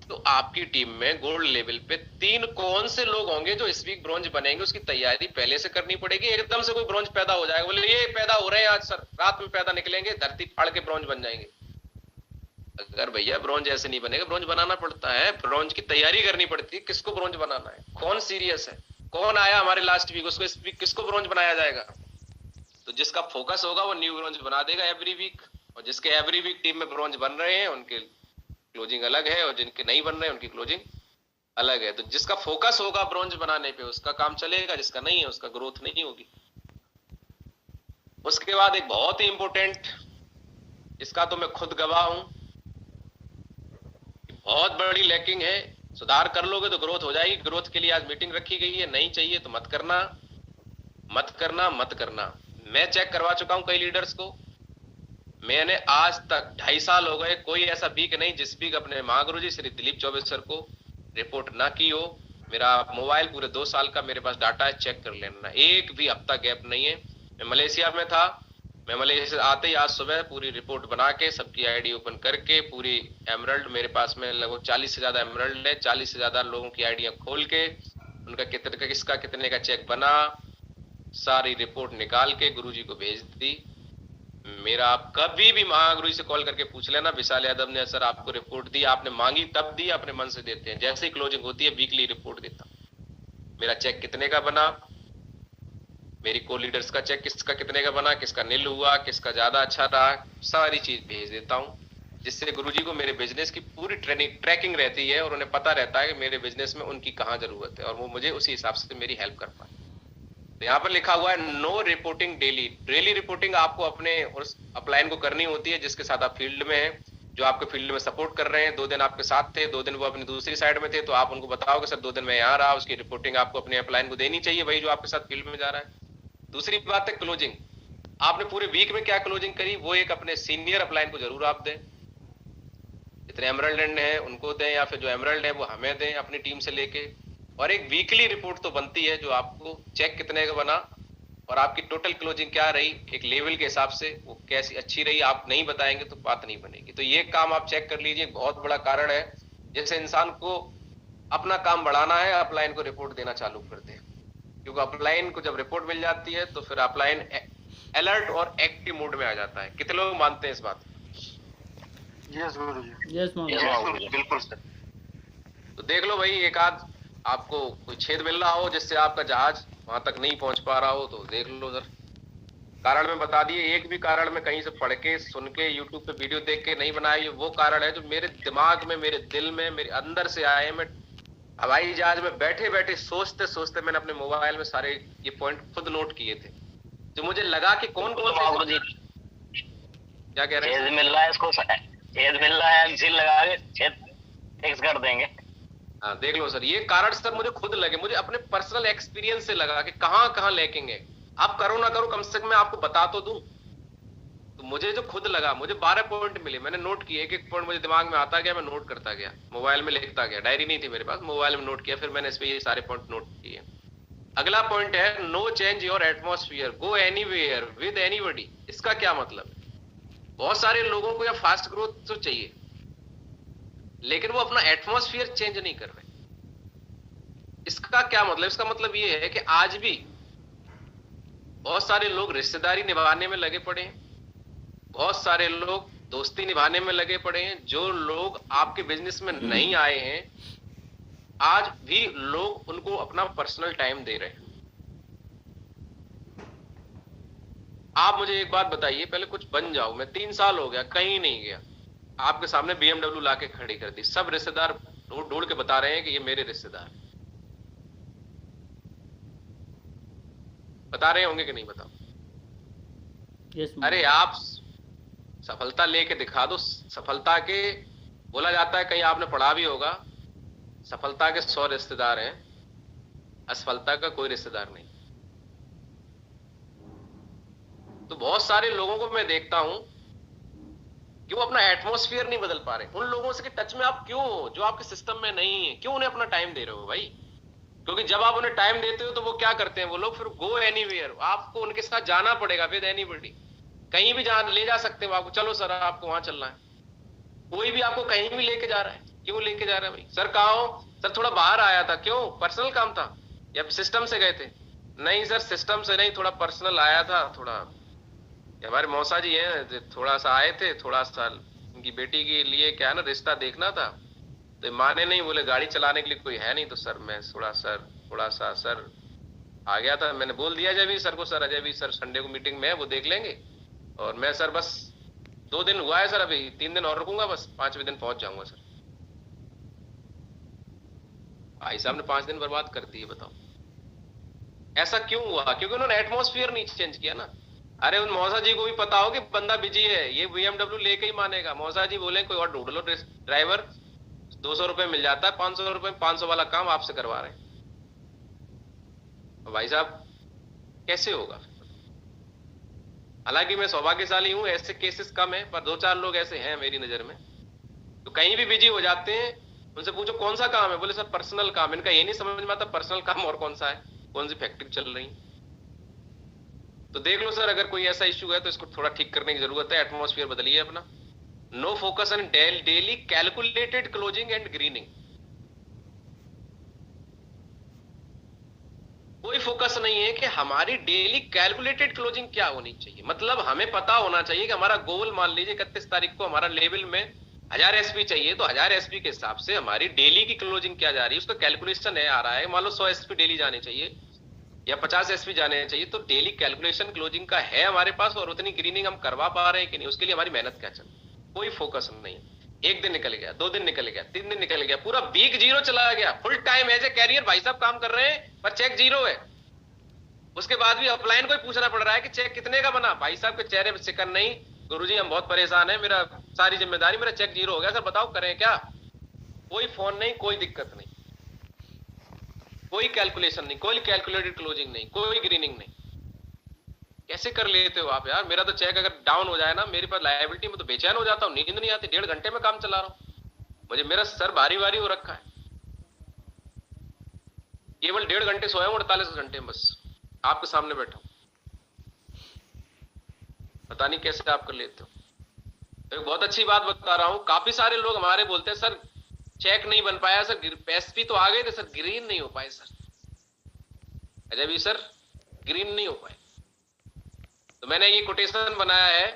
तो आपकी टीम में गोल्ड लेवल पे 3 कौन से लोग होंगे जो इस वीक ब्रॉन्ज बनेंगे, उसकी तैयारी पहले से करनी पड़ेगी। एकदम से कोई ब्रॉन्ज पैदा हो जाएगा, बोले ये पैदा हो रहे हैं आज सर, रात में पैदा निकलेंगे, धरती फाड़ के ब्रॉन्ज बन जाएंगे। अगर भैया ब्रॉन्ज ऐसे नहीं बनेगा, ब्रॉन्ज बनाना पड़ता है, ब्रॉन्ज की तैयारी करनी पड़ती है। किसको ब्रॉन्ज बनाना है, कौन सीरियस है, कौन आया हमारे लास्ट वीक, उसको इस वीक किसको ब्रॉन्ज बनाया जाएगा। तो जिसका फोकस होगा वो न्यू ब्रॉन्ज बना देगा एवरी वीक, और जिसके एवरी वीक टीम में ब्रॉन्ज बन रहे हैं उनके क्लोजिंग अलग है, और जिनके नहीं बन रहे हैं उनकी क्लोजिंग अलग है। तो जिसका फोकस होगा ब्रॉन्ज बनाने पे उसका काम चलेगा, जिसका नहीं है उसका ग्रोथ नहीं होगी। उसके बाद एक बहुत ही इंपॉर्टेंट, इसका तो मैं खुद गवाह हूं, बहुत बड़ी लैकिंग है। सुधार कर लोगे तो ग्रोथ हो जाएगी। ग्रोथ के लिए आज मीटिंग रखी गई है, नहीं चाहिए तो मत करना, मत करना, मत करना। मैं चेक करवा चुका हूं कई लीडर्स को, मैंने आज तक 2.5 साल हो गए, कोई ऐसा वीक नहीं जिस वीक अपने महागुरु जी श्री दिलीप चौबे सर को रिपोर्ट ना की हो। मेरा मोबाइल पूरे 2 साल का मेरे पास डाटा है, चेक कर लेना, एक भी हफ्ता गैप नहीं है। मैं मलेशिया में था, मैं मलेशिया से आते ही आज सुबह पूरी रिपोर्ट बना के सबकी आईडी ओपन करके पूरी एमरल्ड मेरे पास में लगभग 40 से ज्यादा एमरल्ड है, 40 से ज्यादा लोगों की आईडियां खोल के उनका किसका कितने का चेक बना, सारी रिपोर्ट निकाल के गुरुजी को भेज दी। मेरा आप कभी भी महागुरु जी से कॉल करके पूछ लेना, विशाल यादव ने सर आपको रिपोर्ट दी, आपने मांगी तब दी, अपने मन से देते हैं। जैसे ही क्लोजिंग होती है वीकली रिपोर्ट देता हूं। मेरा चेक कितने का बना, मेरी को लीडर्स का चेक किसका कितने का बना, किसका नील हुआ, किसका ज्यादा अच्छा रहा, सारी चीज भेज देता हूं, जिससे गुरुजी को मेरे बिजनेस की पूरी ट्रैकिंग रहती है और उन्हें पता रहता है कि मेरे बिजनेस में उनकी कहां जरूरत है और वो मुझे उसी हिसाब से मेरी हेल्प कर पाए। तो यहाँ पर लिखा हुआ है no reporting daily. Daily reporting आपको अपने उस अपलाइन को करनी होती है जिसके साथ आप फील्ड में हैं, जो आपके फील्ड में सपोर्ट कर रहे हैं। 2 दिन आपके साथ थे, 2 दिन वो अपनी दूसरी साइड में थे, तो आप उनको बताओगे सर 2 दिन मैं यहाँ रहा, उसकी रिपोर्टिंग आपको अपने अपलाइन को देनी चाहिए, वही जो आपके साथ फील्ड में जा रहा है। दूसरी बात है क्लोजिंग, आपने पूरे वीक में क्या क्लोजिंग करी वो एक अपने सीनियर अपलाइन को जरूर आप दें, जितने एमरल्ड हैं उनको दें या फिर जो एमरल्ड है वो हमें दें अपनी टीम से लेके। और एक वीकली रिपोर्ट तो बनती है जो आपको चेक कितने का बना और आपकी टोटल क्लोजिंग क्या रही, एक लेवल के हिसाब से वो कैसी अच्छी रही, आप नहीं बताएंगे तो बात नहीं बनेगी। तो ये काम आप चेक कर लीजिए, बहुत बड़ा कारण है। जैसे इंसान को अपना काम बढ़ाना है, अपलाइन को रिपोर्ट देना चालू कर दे, क्योंकि अपलाइन को जब रिपोर्ट मिल जाती है तो फिर अपलाइन अलर्ट और एक्टिव मोड में आ जाता है। कितने लोग मानते हैं इस बात? यस गुरुजी। यस महागुरु। बिल्कुल सर। तो देख लो भाई, एक आध आपको कोई छेद मिल रहा हो जिससे आपका जहाज वहां तक नहीं पहुंच पा रहा हो तो देख लो सर। कारण में बता दिए, एक भी कारण में कहीं से पढ़ के सुन के यूट्यूब पे वीडियो देख के नहीं बनाया, ये वो कारण है जो मेरे दिमाग में, मेरे दिल में, मेरे अंदर से आए। मैं हवाई जहाज में बैठे बैठे सोचते सोचते मैंने अपने मोबाइल में सारे ये पॉइंट खुद नोट किए थे, जो मुझे लगा कि कौन कौन से क्या कह रहे हैं। छेद मिल रहा है, इसको छेद मिल रहा है, एमसील लगा के छेद फिक्स कर देंगे। हाँ देख लो सर, ये कारण सर मुझे खुद लगे, मुझे अपने पर्सनल एक्सपीरियंस से लगा कि कहाँ कहाँ लैकिंग है। आप करो ना करो, कम से कम मैं आपको बता तो दूं। तो मुझे जो खुद लगा, मुझे 12 पॉइंट मिले, मैंने नोट किए, एक एक पॉइंट मुझे दिमाग में आता गया, मैं नोट करता गया, मोबाइल में लिखता गया, डायरी नहीं थी मेरे पास, मोबाइल में नोट किया, फिर मैंने इस पे ये सारे पॉइंट नोट किए। अगला पॉइंट है no change your atmosphere, go anywhere with anybody. इसका क्या मतलब है? बहुत सारे लोगों को या फास्ट ग्रोथ तो चाहिए, लेकिन वो अपना एटमॉस्फेयर चेंज नहीं कर रहे। इसका क्या मतलब? इसका मतलब ये है कि आज भी बहुत सारे लोग रिश्तेदारी निभाने में लगे पड़े हैं, बहुत सारे लोग दोस्ती निभाने में लगे पड़े हैं। जो लोग आपके बिजनेस में नहीं आए हैं, आज भी लोग उनको अपना पर्सनल टाइम दे रहे हैं। आप मुझे एक बात बताइए, पहले कुछ बन जाओ। मैं 3 साल हो गया कहीं नहीं गया, आपके सामने BMW लाके खड़ी कर दी, सब रिश्तेदार ढूंढ ढूंढ के बता रहे हैं कि ये मेरे रिश्तेदार हैं। बता रहे होंगे कि नहीं बताओ? यस अरे आप सफलता लेके दिखा दो। सफलता के बोला जाता है, कहीं आपने पढ़ा भी होगा, सफलता के 100 रिश्तेदार हैं, असफलता का कोई रिश्तेदार नहीं। तो बहुत सारे लोगों को मैं देखता हूं कि वो अपना एटमॉस्फेयर नहीं बदल पा रहे। उन लोगों से टच में आप क्यों हो जो आपके सिस्टम में नहीं है? क्यों उन्हें अपना टाइम दे रहे हो भाई? क्योंकि जब आप उन्हें टाइम देते हो तो वो क्या करते हैं, वो लोग फिर गो एनीवेयर, आपको उनके साथ जाना पड़ेगा विद एनीबॉडी। कहीं भी ले जा सकते हो आपको, चलो सर आपको वहां चलना है, कोई भी आपको कहीं भी लेके जा रहा है। क्यों लेके जा रहा है भाई? सर कहाँ हो? सर थोड़ा बाहर आया था। क्यों? पर्सनल काम था या सिस्टम से गए थे? नहीं सर सिस्टम से नहीं, थोड़ा पर्सनल आया था। थोड़ा हमारे मौसा जी हैं, थोड़ा सा आए थे, थोड़ा सा उनकी बेटी के लिए क्या है ना रिश्ता देखना था, तो माने नहीं, बोले गाड़ी चलाने के लिए कोई है नहीं। तो सर मैं थोड़ा सा सर आ गया था। मैंने बोल दिया अजय भी सर को, सर अजय भी सर संडे को मीटिंग में है, वो देख लेंगे। और मैं सर बस 2 दिन हुआ है सर, अभी 3 दिन और रुकूंगा, बस 5वें दिन पहुंच जाऊंगा सर। भाई साहब ने 5 दिन बर्बाद कर दिए, बताओ ऐसा क्यों हुआ? क्योंकि उन्होंने एटमॉस्फेयर नहीं चेंज किया ना। अरे उन मौसा जी को भी पता हो कि बंदा बिजी है, ये BMW लेके ही मानेगा। मौसा जी बोले कोई और ढूंढ लो ड्राइवर, 200 रुपए मिल जाता है, 500 रुपए 500 वाला काम आपसे करवा रहे हैं। भाई साहब कैसे होगा? हालांकि मैं सौभाग्यशाली हूँ, ऐसे केसेस कम है, पर 2-4 लोग ऐसे हैं मेरी नजर में, तो कहीं भी बिजी हो जाते हैं। उनसे पूछो कौन सा काम है, बोले सर पर्सनल काम। इनका ये नहीं समझ में आता पर्सनल काम और कौन सा है, कौन सी फैक्ट्री चल रही। तो देख लो सर, अगर कोई ऐसा इश्यू है तो इसको थोड़ा ठीक करने की जरूरत है। एटमॉस्फेयर बदलिए अपना। No focus on daily calculated closing and grinning. कोई फोकस नहीं है कि हमारी डेली कैलकुलेटेड क्लोजिंग क्या होनी चाहिए। मतलब हमें पता होना चाहिए कि हमारा गोल, मान लीजिए 31 तारीख को हमारा लेवल में 1000 एसपी चाहिए, तो 1000 एसपी के हिसाब से हमारी डेली की क्लोजिंग क्या जा रही है, उसका कैलकुलेशन है आ रहा है। मान लो 100 एसपी डेली जाने चाहिए या 50 एसपी जाने चाहिए, तो डेली कैलकुलेशन क्लोजिंग का है हमारे पास, और उतनी ग्रीनिंग हम करवा पा रहे हैं कि नहीं, उसके लिए हमारी मेहनत क्या चल रही है। कोई फोकस नहीं। 1 दिन निकल गया, 2 दिन निकल गया, 3 दिन निकल गया, पूरा वीक जीरो चला गया। Full time as a career भाई साहब काम कर रहे हैं, पर चेक जीरो है। उसके बाद भी अपलाइन को ही पूछना पड़ रहा है कि चेक कितने का बना। भाई साहब के चेहरे पे शिकन नहीं, गुरुजी हम बहुत परेशान है, मेरा सारी जिम्मेदारी, मेरा चेक जीरो हो गया। सर बताओ करें क्या। कोई फोन नहीं, कोई दिक्कत नहीं, कोई कैलकुलेशन नहीं, कोई कैलकुलेटेड क्लोजिंग नहीं, कोई ग्रीनिंग नहीं। कैसे कर लेते हो आप यार। मेरा तो चेक अगर डाउन हो जाए ना, मेरे पास लायबिलिटी में तो बेचैन हो जाता हूँ, नींद नहीं आती। 1.5 घंटे में काम चला रहा हूँ, मुझे मेरा सर भारी भारी हो रखा है। केवल 1.5 घंटे सोया हूँ, 48 घंटे में बस आपके सामने बैठा हूं। पता नहीं कैसे आप कर लेते हो। एक बहुत अच्छी बात बता रहा हूं, काफी सारे लोग हमारे बोलते हैं सर चेक नहीं बन पाया सर, एसपी तो आ गए थे सर, ग्रीन नहीं हो पाए सर। अजय भी सर ग्रीन नहीं हो पाए। तो मैंने ये कोटेशन बनाया है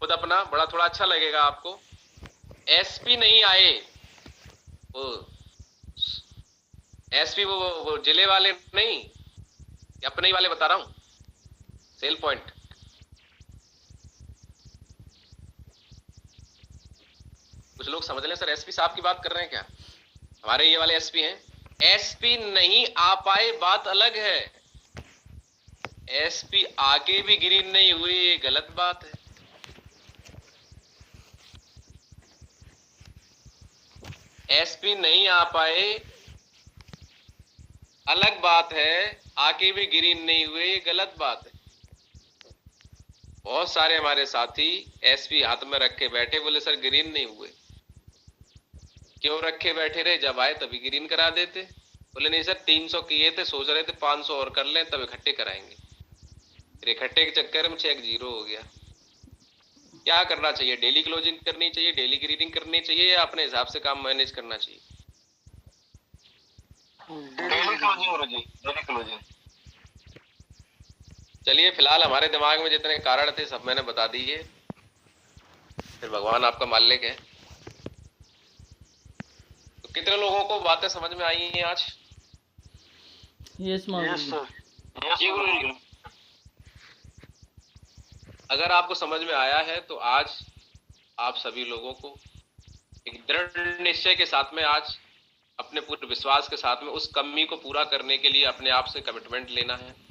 खुद अपना, बड़ा थोड़ा अच्छा लगेगा आपको। एसपी नहीं आए, वो एसपी वो जिले वाले नहीं, अपने ही वाले बता रहा हूं, सेल पॉइंट। कुछ लोग समझ लें सर एसपी साहब की बात कर रहे हैं क्या, हमारे ये वाले एसपी हैं। एसपी नहीं आ पाए बात अलग है, एसपी आगे भी ग्रीन नहीं हुए ये गलत बात है। एसपी नहीं आ पाए अलग बात है, आके भी ग्रीन नहीं हुए ये गलत बात है। बहुत सारे हमारे साथी एसपी हाथ में रख के बैठे, बोले सर ग्रीन नहीं हुए। क्यों रखे बैठे रहे, जब आए तभी ग्रीन करा देते। बोले नहीं सर 300 किए थे, सोच रहे थे 500 और कर लें तब इकट्ठे कराएंगे। फिर इकट्ठे के चक्कर में चेक जीरो हो गया। क्या करना चाहिए, डेली क्लोजिंग करनी चाहिए, डेली ग्रीनिंग करनी चाहिए, या अपने हिसाब से काम मैनेज करना चाहिए। डेली क्लोजिंग गुरुजी, डेली क्लोजिंग। चलिए फिलहाल हमारे दिमाग में जितने कारण थे सब मैंने बता दिए, फिर भगवान आपका मालिक है। तो कितने लोगों को बातें समझ में आई हैं आज? Yes sir. जी गुरुजी। अगर आपको समझ में आया है तो आज आप सभी लोगों को एक दृढ़ निश्चय के साथ में, आज अपने पूरे विश्वास के साथ में उस कमी को पूरा करने के लिए अपने आप से कमिटमेंट लेना है।